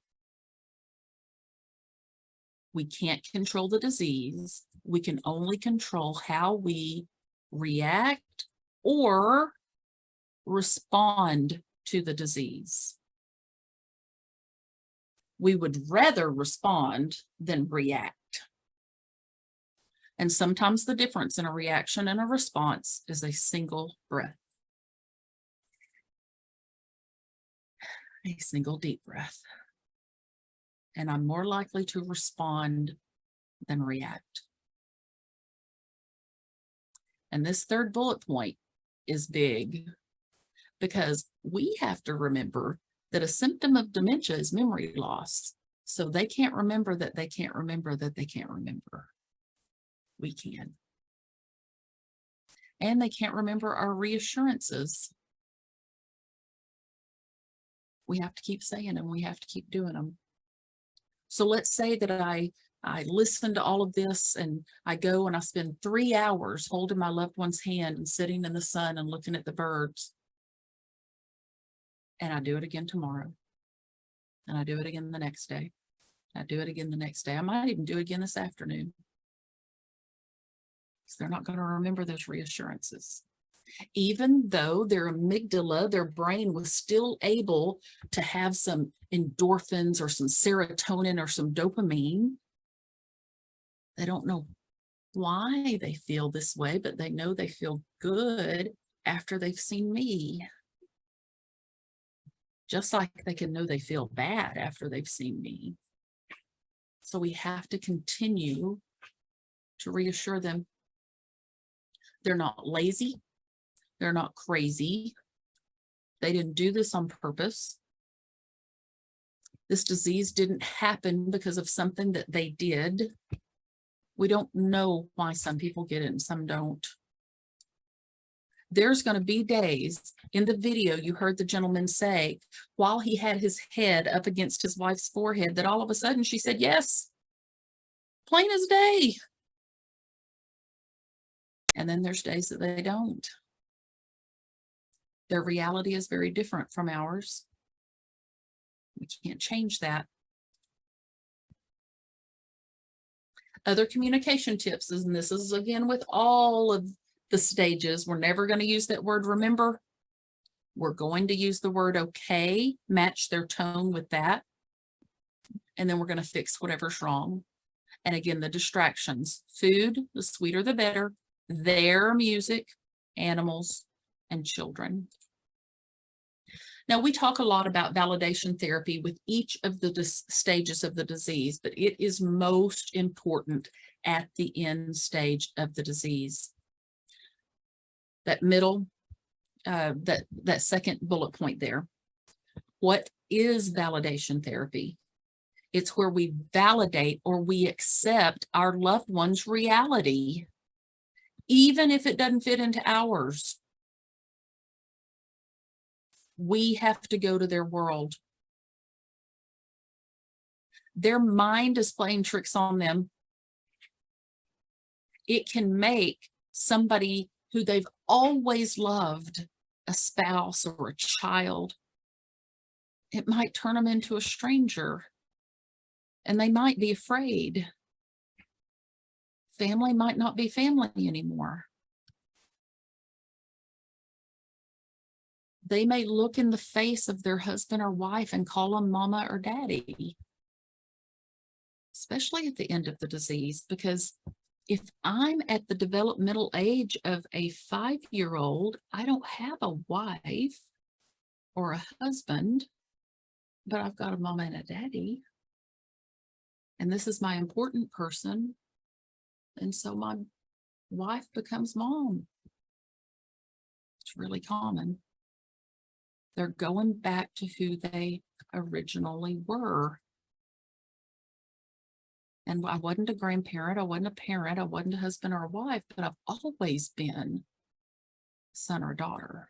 Speaker 2: We can't control the disease. We can only control how we react or respond to the disease. We would rather respond than react. And sometimes the difference in a reaction and a response is a single breath. A single deep breath. And I'm more likely to respond than react. And this 3rd bullet point is big because we have to remember that a symptom of dementia is memory loss. So they can't remember that they can't remember that they can't remember. We can. And they can't remember our reassurances. We have to keep saying them. We have to keep doing them. So let's say that I listen to all of this and I go and I spend 3 hours holding my loved one's hand and sitting in the sun and looking at the birds. And I do it again tomorrow. And I do it again the next day. I do it again the next day. I might even do it again this afternoon. Because they're not going to remember those reassurances. Even though their amygdala, their brain was still able to have some endorphins or some serotonin or some dopamine. They don't know why they feel this way, but they know they feel good after they've seen me. Just like they can know they feel bad after they've seen me. So we have to continue to reassure them. They're not lazy. They're not crazy. They didn't do this on purpose. This disease didn't happen because of something that they did. We don't know why some people get it and some don't. There's going to be days in the video you heard the gentleman say, while he had his head up against his wife's forehead, that all of a sudden she said, yes, plain as day. And then there's days that they don't. Their reality is very different from ours. We can't change that. Other communication tips, and this is again with all of the stages, we're never going to use that word remember. We're going to use the word okay, match their tone with that. And then we're going to fix whatever's wrong. And again, the distractions, food, the sweeter the better, their music, animals, and children. Now, we talk a lot about validation therapy with each of the stages of the disease, but it is most important at the end stage of the disease. That middle, that second bullet point there. What is validation therapy? It's where we validate or we accept our loved one's reality, even if it doesn't fit into ours. We have to go to their world. Their mind is playing tricks on them. It can make somebody who they've always loved, a spouse or a child, it might turn them into a stranger, and they might be afraid. Family might not be family anymore. They may look in the face of their husband or wife and call them mama or daddy, especially at the end of the disease, because if I'm at the developmental age of a 5-year-old, I don't have a wife or a husband, but I've got a mama and a daddy. And this is my important person. And so my wife becomes mom. It's really common. They're going back to who they originally were. And I wasn't a grandparent, I wasn't a parent, I wasn't a husband or a wife, but I've always been a son or daughter.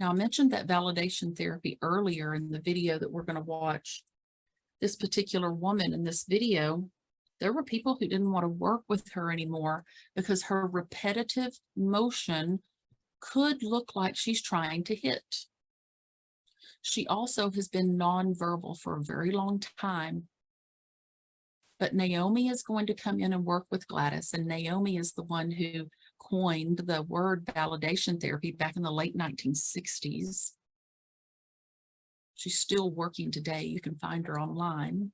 Speaker 2: Now, I mentioned that validation therapy earlier in the video that we're going to watch. This particular woman in this video, there were people who didn't want to work with her anymore because her repetitive motion could look like she's trying to hit. She also has been nonverbal for a very long time. But Naomi is going to come in and work with Gladys, and Naomi is the one who coined the word validation therapy back in the late 1960s. She's still working today. You can find her online.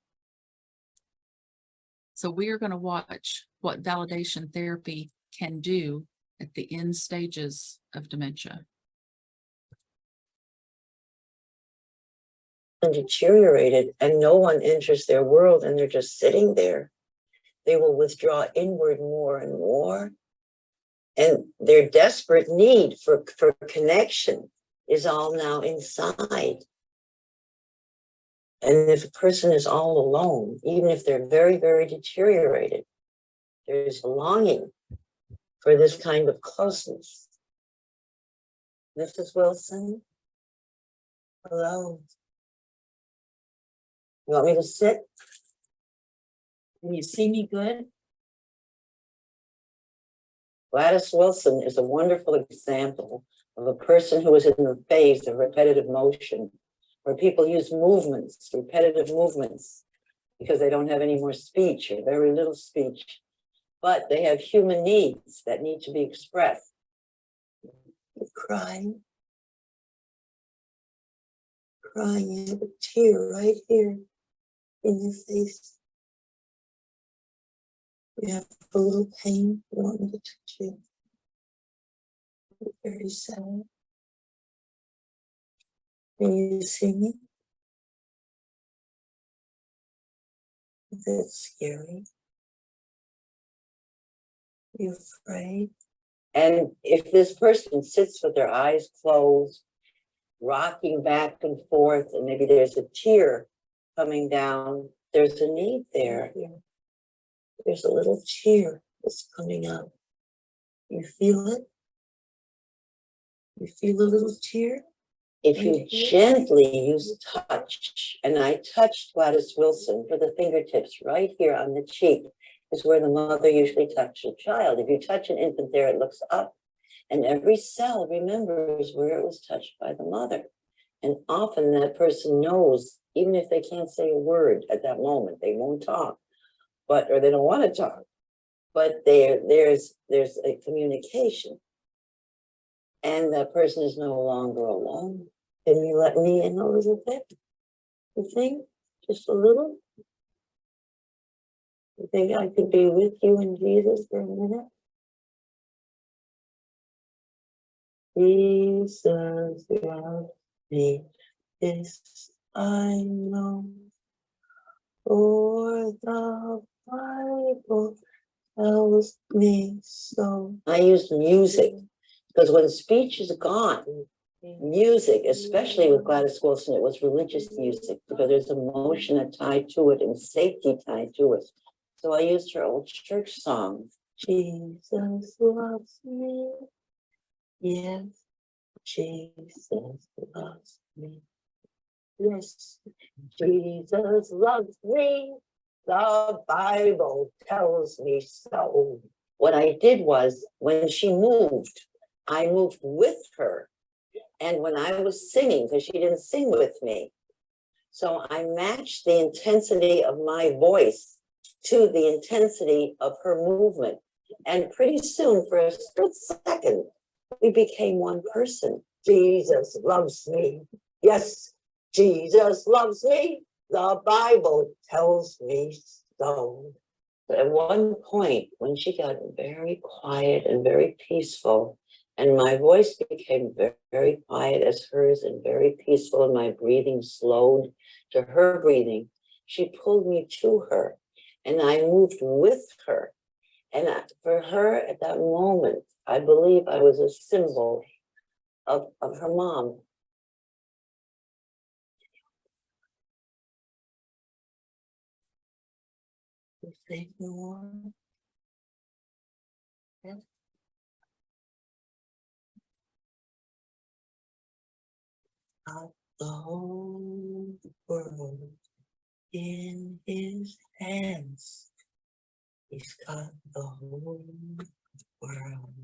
Speaker 2: So we are going to watch what validation therapy can do at the end stages of dementia.
Speaker 5: Deteriorated, and no one enters their world, and they're just sitting there. They will withdraw inward more and more, and their desperate need for connection is all now inside. And if a person is all alone, even if they're very, very deteriorated, there's a longing for this kind of closeness. Mrs. Wilson, hello. You want me to sit? Can you see me good? Gladys Wilson is a wonderful example of a person who is in the phase of repetitive motion, where people use movements, repetitive movements, because they don't have any more speech or very little speech, but they have human needs that need to be expressed. You're crying. Crying, you have a tear right here in your face. You have a little pain. You want me to touch you. You're very sad. Can you see me? Is that scary? Are you afraid? And if this person sits with their eyes closed, rocking back and forth, and maybe there's a tear coming down, there's a need there. There's a little tear that's coming up. You feel it? You feel a little tear? If you gently use touch, and I touched Gladys Wilson for the fingertips right here on the cheek, is where the mother usually touches a child. If you touch an infant there, it looks up, and every cell remembers where it was touched by the mother. And often that person knows, even if they can't say a word at that moment, they won't talk, or they don't want to talk, but there's a communication, and that person is no longer alone. Can you let me in a little bit? You think? Just a little? You think I could be with you and Jesus for a minute? Jesus loves me, this I know. For the Bible tells me so. I use music because when speech is gone, music, especially with Gladys Wilson, it was religious music because there's emotion tied to it and safety tied to it. So I used her old church song. Jesus loves me. Yes, Jesus loves me. Yes, Jesus loves me. The Bible tells me so. What I did was when she moved, I moved with her. And when I was singing, because she didn't sing with me, so I matched the intensity of my voice to the intensity of her movement. And pretty soon, for a split second, we became one person. Jesus loves me. Yes, Jesus loves me. The Bible tells me so. But at one point, when she got very quiet and very peaceful, and my voice became very, very quiet as hers and very peaceful, and my breathing slowed to her breathing, she pulled me to her and I moved with her. And for her at that moment, I believe I was a symbol of her mom. Say more. Yes. The whole world in his hands. He's got the whole world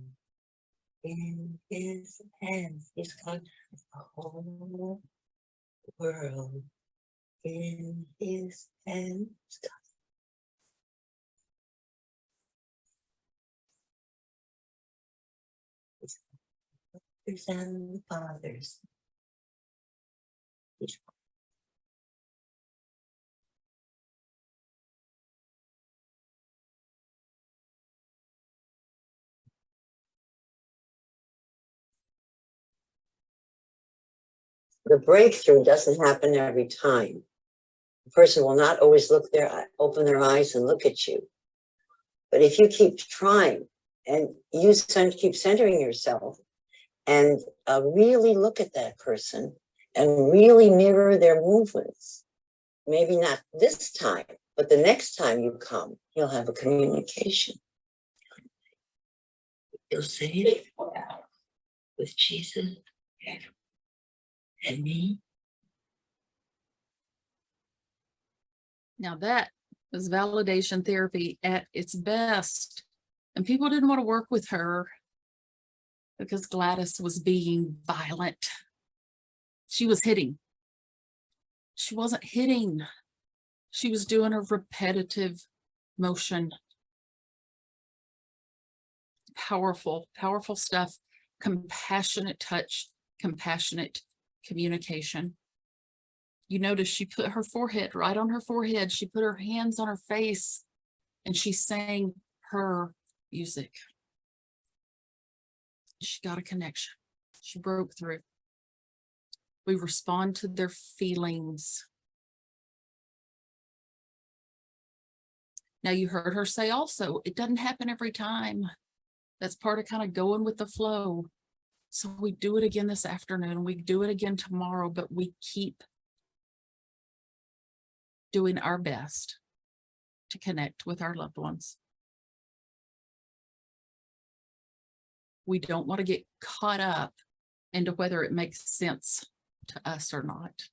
Speaker 5: in his hands. He's got the whole world in his hands. And the fathers. The breakthrough doesn't happen every time. The person will not always open their eyes and look at you. But if you keep trying and you keep centering yourself and really look at that person and really mirror their movements, maybe not this time, but the next time you come, you'll have a communication. You'll say it with Jesus and me.
Speaker 2: Now that was validation therapy at its best. And people didn't want to work with her because Gladys was being violent. She was hitting. She wasn't hitting. She was doing a repetitive motion. Powerful, powerful stuff. Compassionate touch, compassionate communication. You notice she put her forehead right on her forehead. She put her hands on her face and she sang her music. She got a connection. She broke through. We respond to their feelings. Now you heard her say also, it doesn't happen every time. That's part of kind of going with the flow. So we do it again this afternoon. We do it again tomorrow, but we keep doing our best to connect with our loved ones. We don't want to get caught up into whether it makes sense to us or not.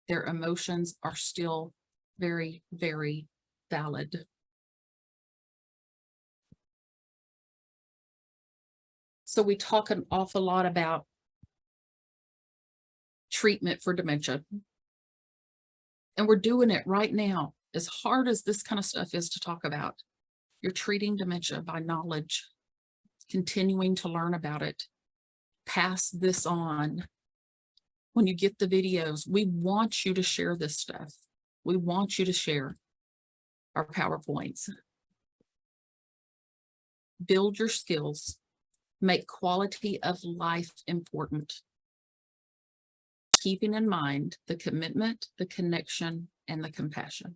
Speaker 2: Their emotions are still very, very valid. So we talk an awful lot about treatment for dementia. And we're doing it right now. As hard as this kind of stuff is to talk about, you're treating dementia by knowledge, continuing to learn about it, pass this on. When you get the videos, we want you to share this stuff. We want you to share our PowerPoints. Build your skills, make quality of life important, keeping in mind the commitment, the connection, and the compassion.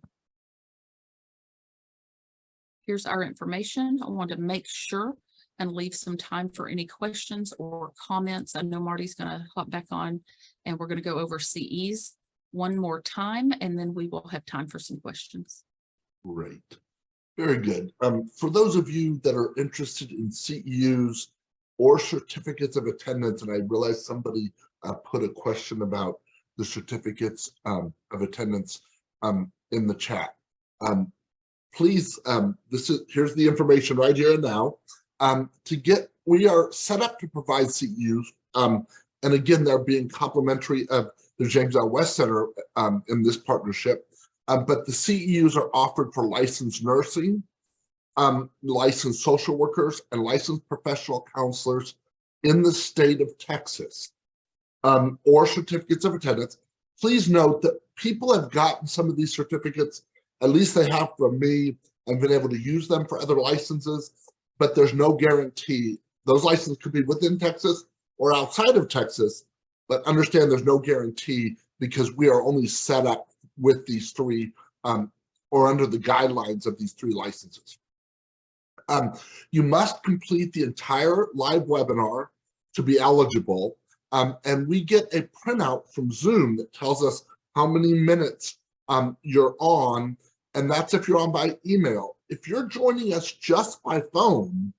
Speaker 2: Here's our information. I want to make sure and leave some time for any questions or comments. I know Marty's going to hop back on and we're going to go over CEs one more time, and then we will have time for some questions.
Speaker 1: Great. Very good. For those of you that are interested in CEUs or certificates of attendance, and I realize somebody put a question about the certificates of attendance in the chat. Please, here's the information right here and now. We are set up to provide CEUs, and again, they're being complimentary of the James L. West Center in this partnership. But the CEUs are offered for licensed nursing, licensed social workers, and licensed professional counselors in the state of Texas, or certificates of attendance. Please note that people have gotten some of these certificates, at least they have from me, and been able to use them for other licenses, but there's no guarantee. Those licenses could be within Texas or outside of Texas, but understand there's no guarantee because we are only set up with these three or under the guidelines of these three licenses. You must complete the entire live webinar to be eligible, and we get a printout from Zoom that tells us how many minutes you're on, and that's if you're on by email. If you're joining us just by phone,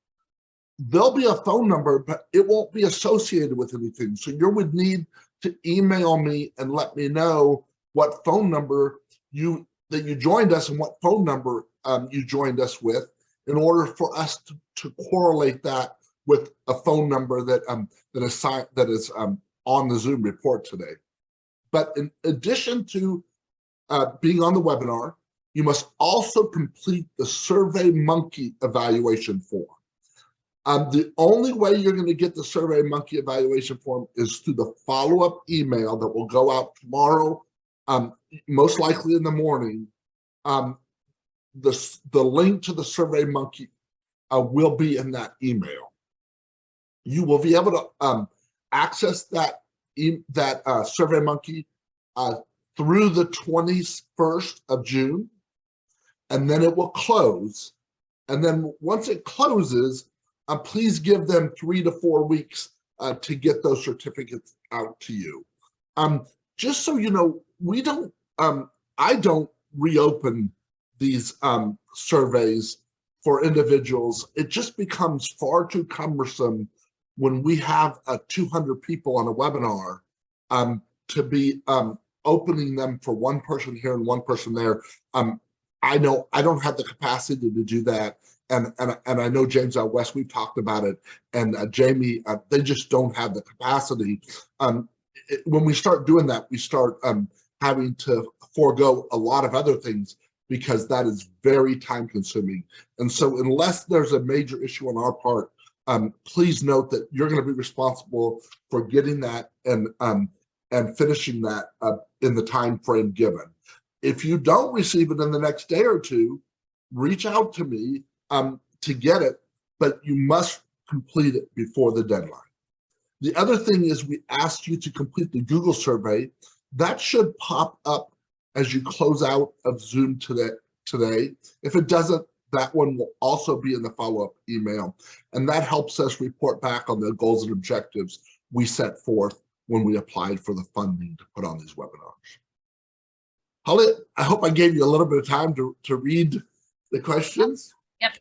Speaker 1: there'll be a phone number, but it won't be associated with anything. So you would need to email me and let me know what phone number that you joined us and what phone number you joined us with, in order for us to correlate that with a phone number that is on the Zoom report today. But in addition to being on the webinar, you must also complete the SurveyMonkey evaluation form. The only way you're going to get the SurveyMonkey evaluation form is through the follow-up email that will go out tomorrow, most likely in the morning. The link to the SurveyMonkey will be in that email. You will be able to access that SurveyMonkey through the 21st of June, and then it will close. And then once it closes, please give them 3 to 4 weeks to get those certificates out to you. Just so you know, I don't reopen these surveys for individuals. It just becomes far too cumbersome when we have 200 people on a webinar to be opening them for one person here and one person there. I know I don't have the capacity to do that. And I know James L. West, we've talked about it, and Jamie, they just don't have the capacity. When we start doing that, we start having to forego a lot of other things, because that is very time consuming. And so unless there's a major issue on our part, please note that you're going to be responsible for getting that and finishing that in the time frame given. If you don't receive it in the next day or two, reach out to me to get it, but you must complete it before the deadline. The other thing is, we asked you to complete the Google survey. That should pop up as you close out of Zoom today. If it doesn't, that one will also be in the follow-up email. And that helps us report back on the goals and objectives we set forth when we applied for the funding to put on these webinars. Holly, I hope I gave you a little bit of time to read the questions.
Speaker 2: Yep.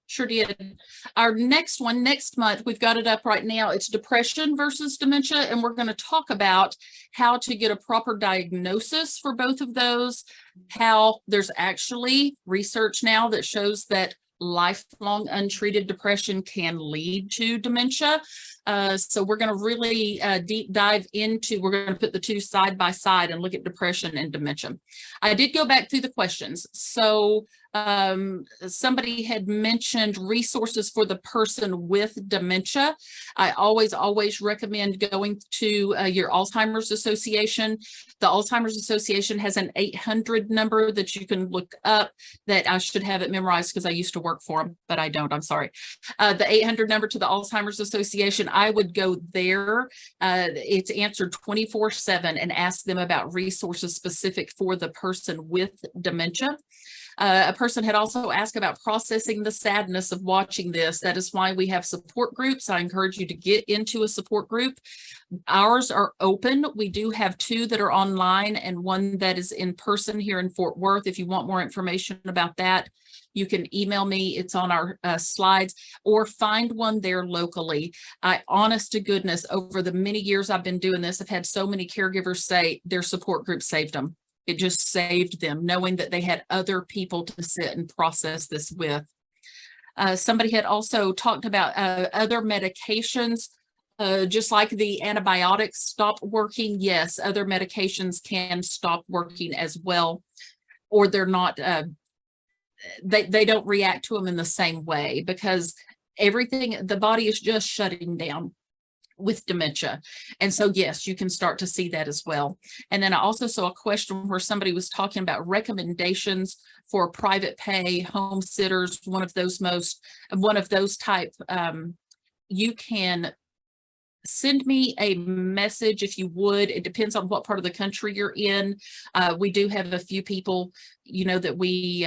Speaker 2: Sure did. Our next one, next month, we've got it up right now. It's depression versus dementia, and we're going to talk about how to get a proper diagnosis for both of those, how there's actually research now that shows that lifelong untreated depression can lead to dementia. So we're going to really deep dive into, we're going to put the two side by side and look at depression and dementia. I did go back through the questions. So Somebody had mentioned resources for the person with dementia. I always recommend going to your Alzheimer's Association. The Alzheimer's Association has an 800 number that you can look up, that I should have it memorized because I used to work for them, but I don't, I'm sorry. The 800 number to the Alzheimer's Association, I would go there. It's answered 24/7 and ask them about resources specific for the person with dementia. A person had also asked about processing the sadness of watching this. That is why we have support groups. I encourage you to get into a support group. Ours are open. We do have 2 that are online and 1 that is in person here in Fort Worth. If you want more information about that, you can email me. It's on our slides, or find one there locally. Honest to goodness, over the many years I've been doing this, I've had so many caregivers say their support group saved them. It just saved them, knowing that they had other people to sit and process this with. Somebody had also talked about other medications, just like the antibiotics stop working. Yes, other medications can stop working as well, or they're not, they don't react to them in the same way, because the body is just shutting down with dementia. And so, yes, you can start to see that as well. And then I also saw a question where somebody was talking about recommendations for private pay, home sitters, one of those type. You can send me a message if you would. It depends on what part of the country you're in. We do have a few people, that we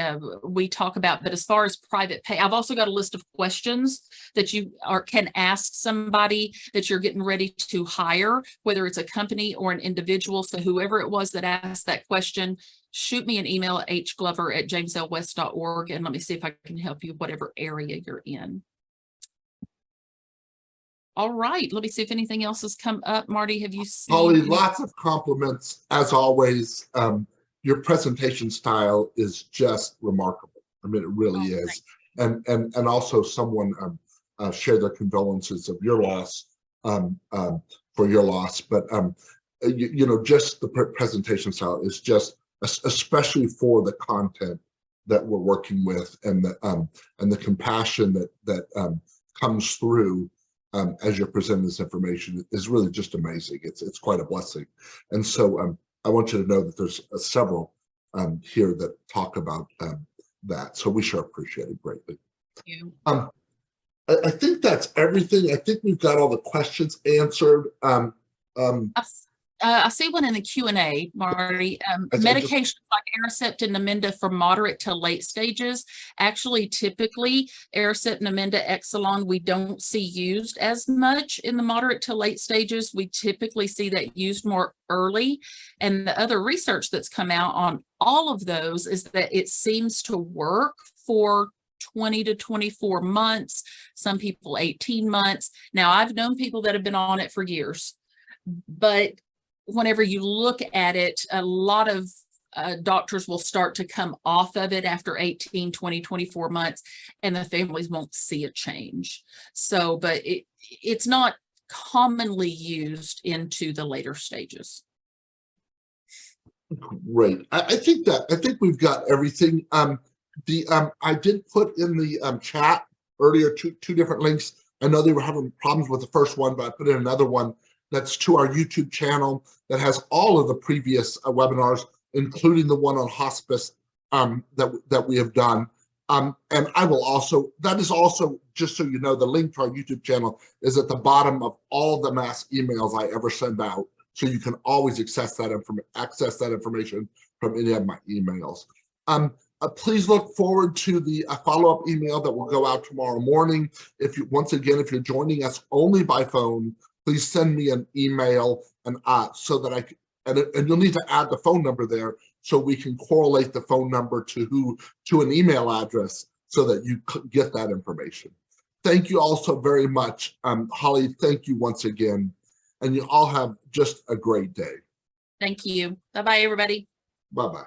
Speaker 2: talk about, but as far as private pay, I've also got a list of questions that you can ask somebody that you're getting ready to hire, whether it's a company or an individual. So whoever it was that asked that question, shoot me an email at hglover@jameslwest.org, and let me see if I can help you, whatever area you're in. All right, let me see if anything else has come up. Marty, have you seen?
Speaker 1: Holly, lots of compliments as always. Your presentation style is just remarkable. I mean, it really is. And also someone shared their condolences of your loss, for your loss. But just the presentation style is just, especially for the content that we're working with, and the compassion that comes through. As you're presenting this information, is really just amazing. It's quite a blessing. And so I want you to know that there's several here that talk about that. So we sure appreciate it greatly.
Speaker 2: Thank you.
Speaker 1: I think that's everything. I think we've got all the questions answered.
Speaker 2: I see one in the Q&A, Marty. Medications like Aricept and Namenda for moderate to late stages. Actually, typically, Aricept, Namenda, Exelon, we don't see used as much in the moderate to late stages. We typically see that used more early. And the other research that's come out on all of those is that it seems to work for 20 to 24 months, some people 18 months. Now, I've known people that have been on it for years, but whenever you look at it, a lot of doctors will start to come off of it after 18, 20, 24 months, and the families won't see a change. So, but it's not commonly used into the later stages.
Speaker 1: Great. I think we've got everything. I did put in the chat earlier two different links. I know they were having problems with the first one, but I put in another one that's to our YouTube channel that has all of the previous webinars, including the one on hospice that we have done. And I will also, that is also, just so you know, the link to our YouTube channel is at the bottom of all the mass emails I ever send out. So you can always access that information from any of my emails. Please look forward to the follow-up email that will go out tomorrow morning. Once again, if you're joining us only by phone, please send me an email and so that and you'll need to add the phone number there so we can correlate the phone number to an email address so that you get that information. Thank you all so very much. Holly, thank you once again. And you all have just a great day.
Speaker 2: Thank you. Bye-bye, everybody.
Speaker 1: Bye-bye.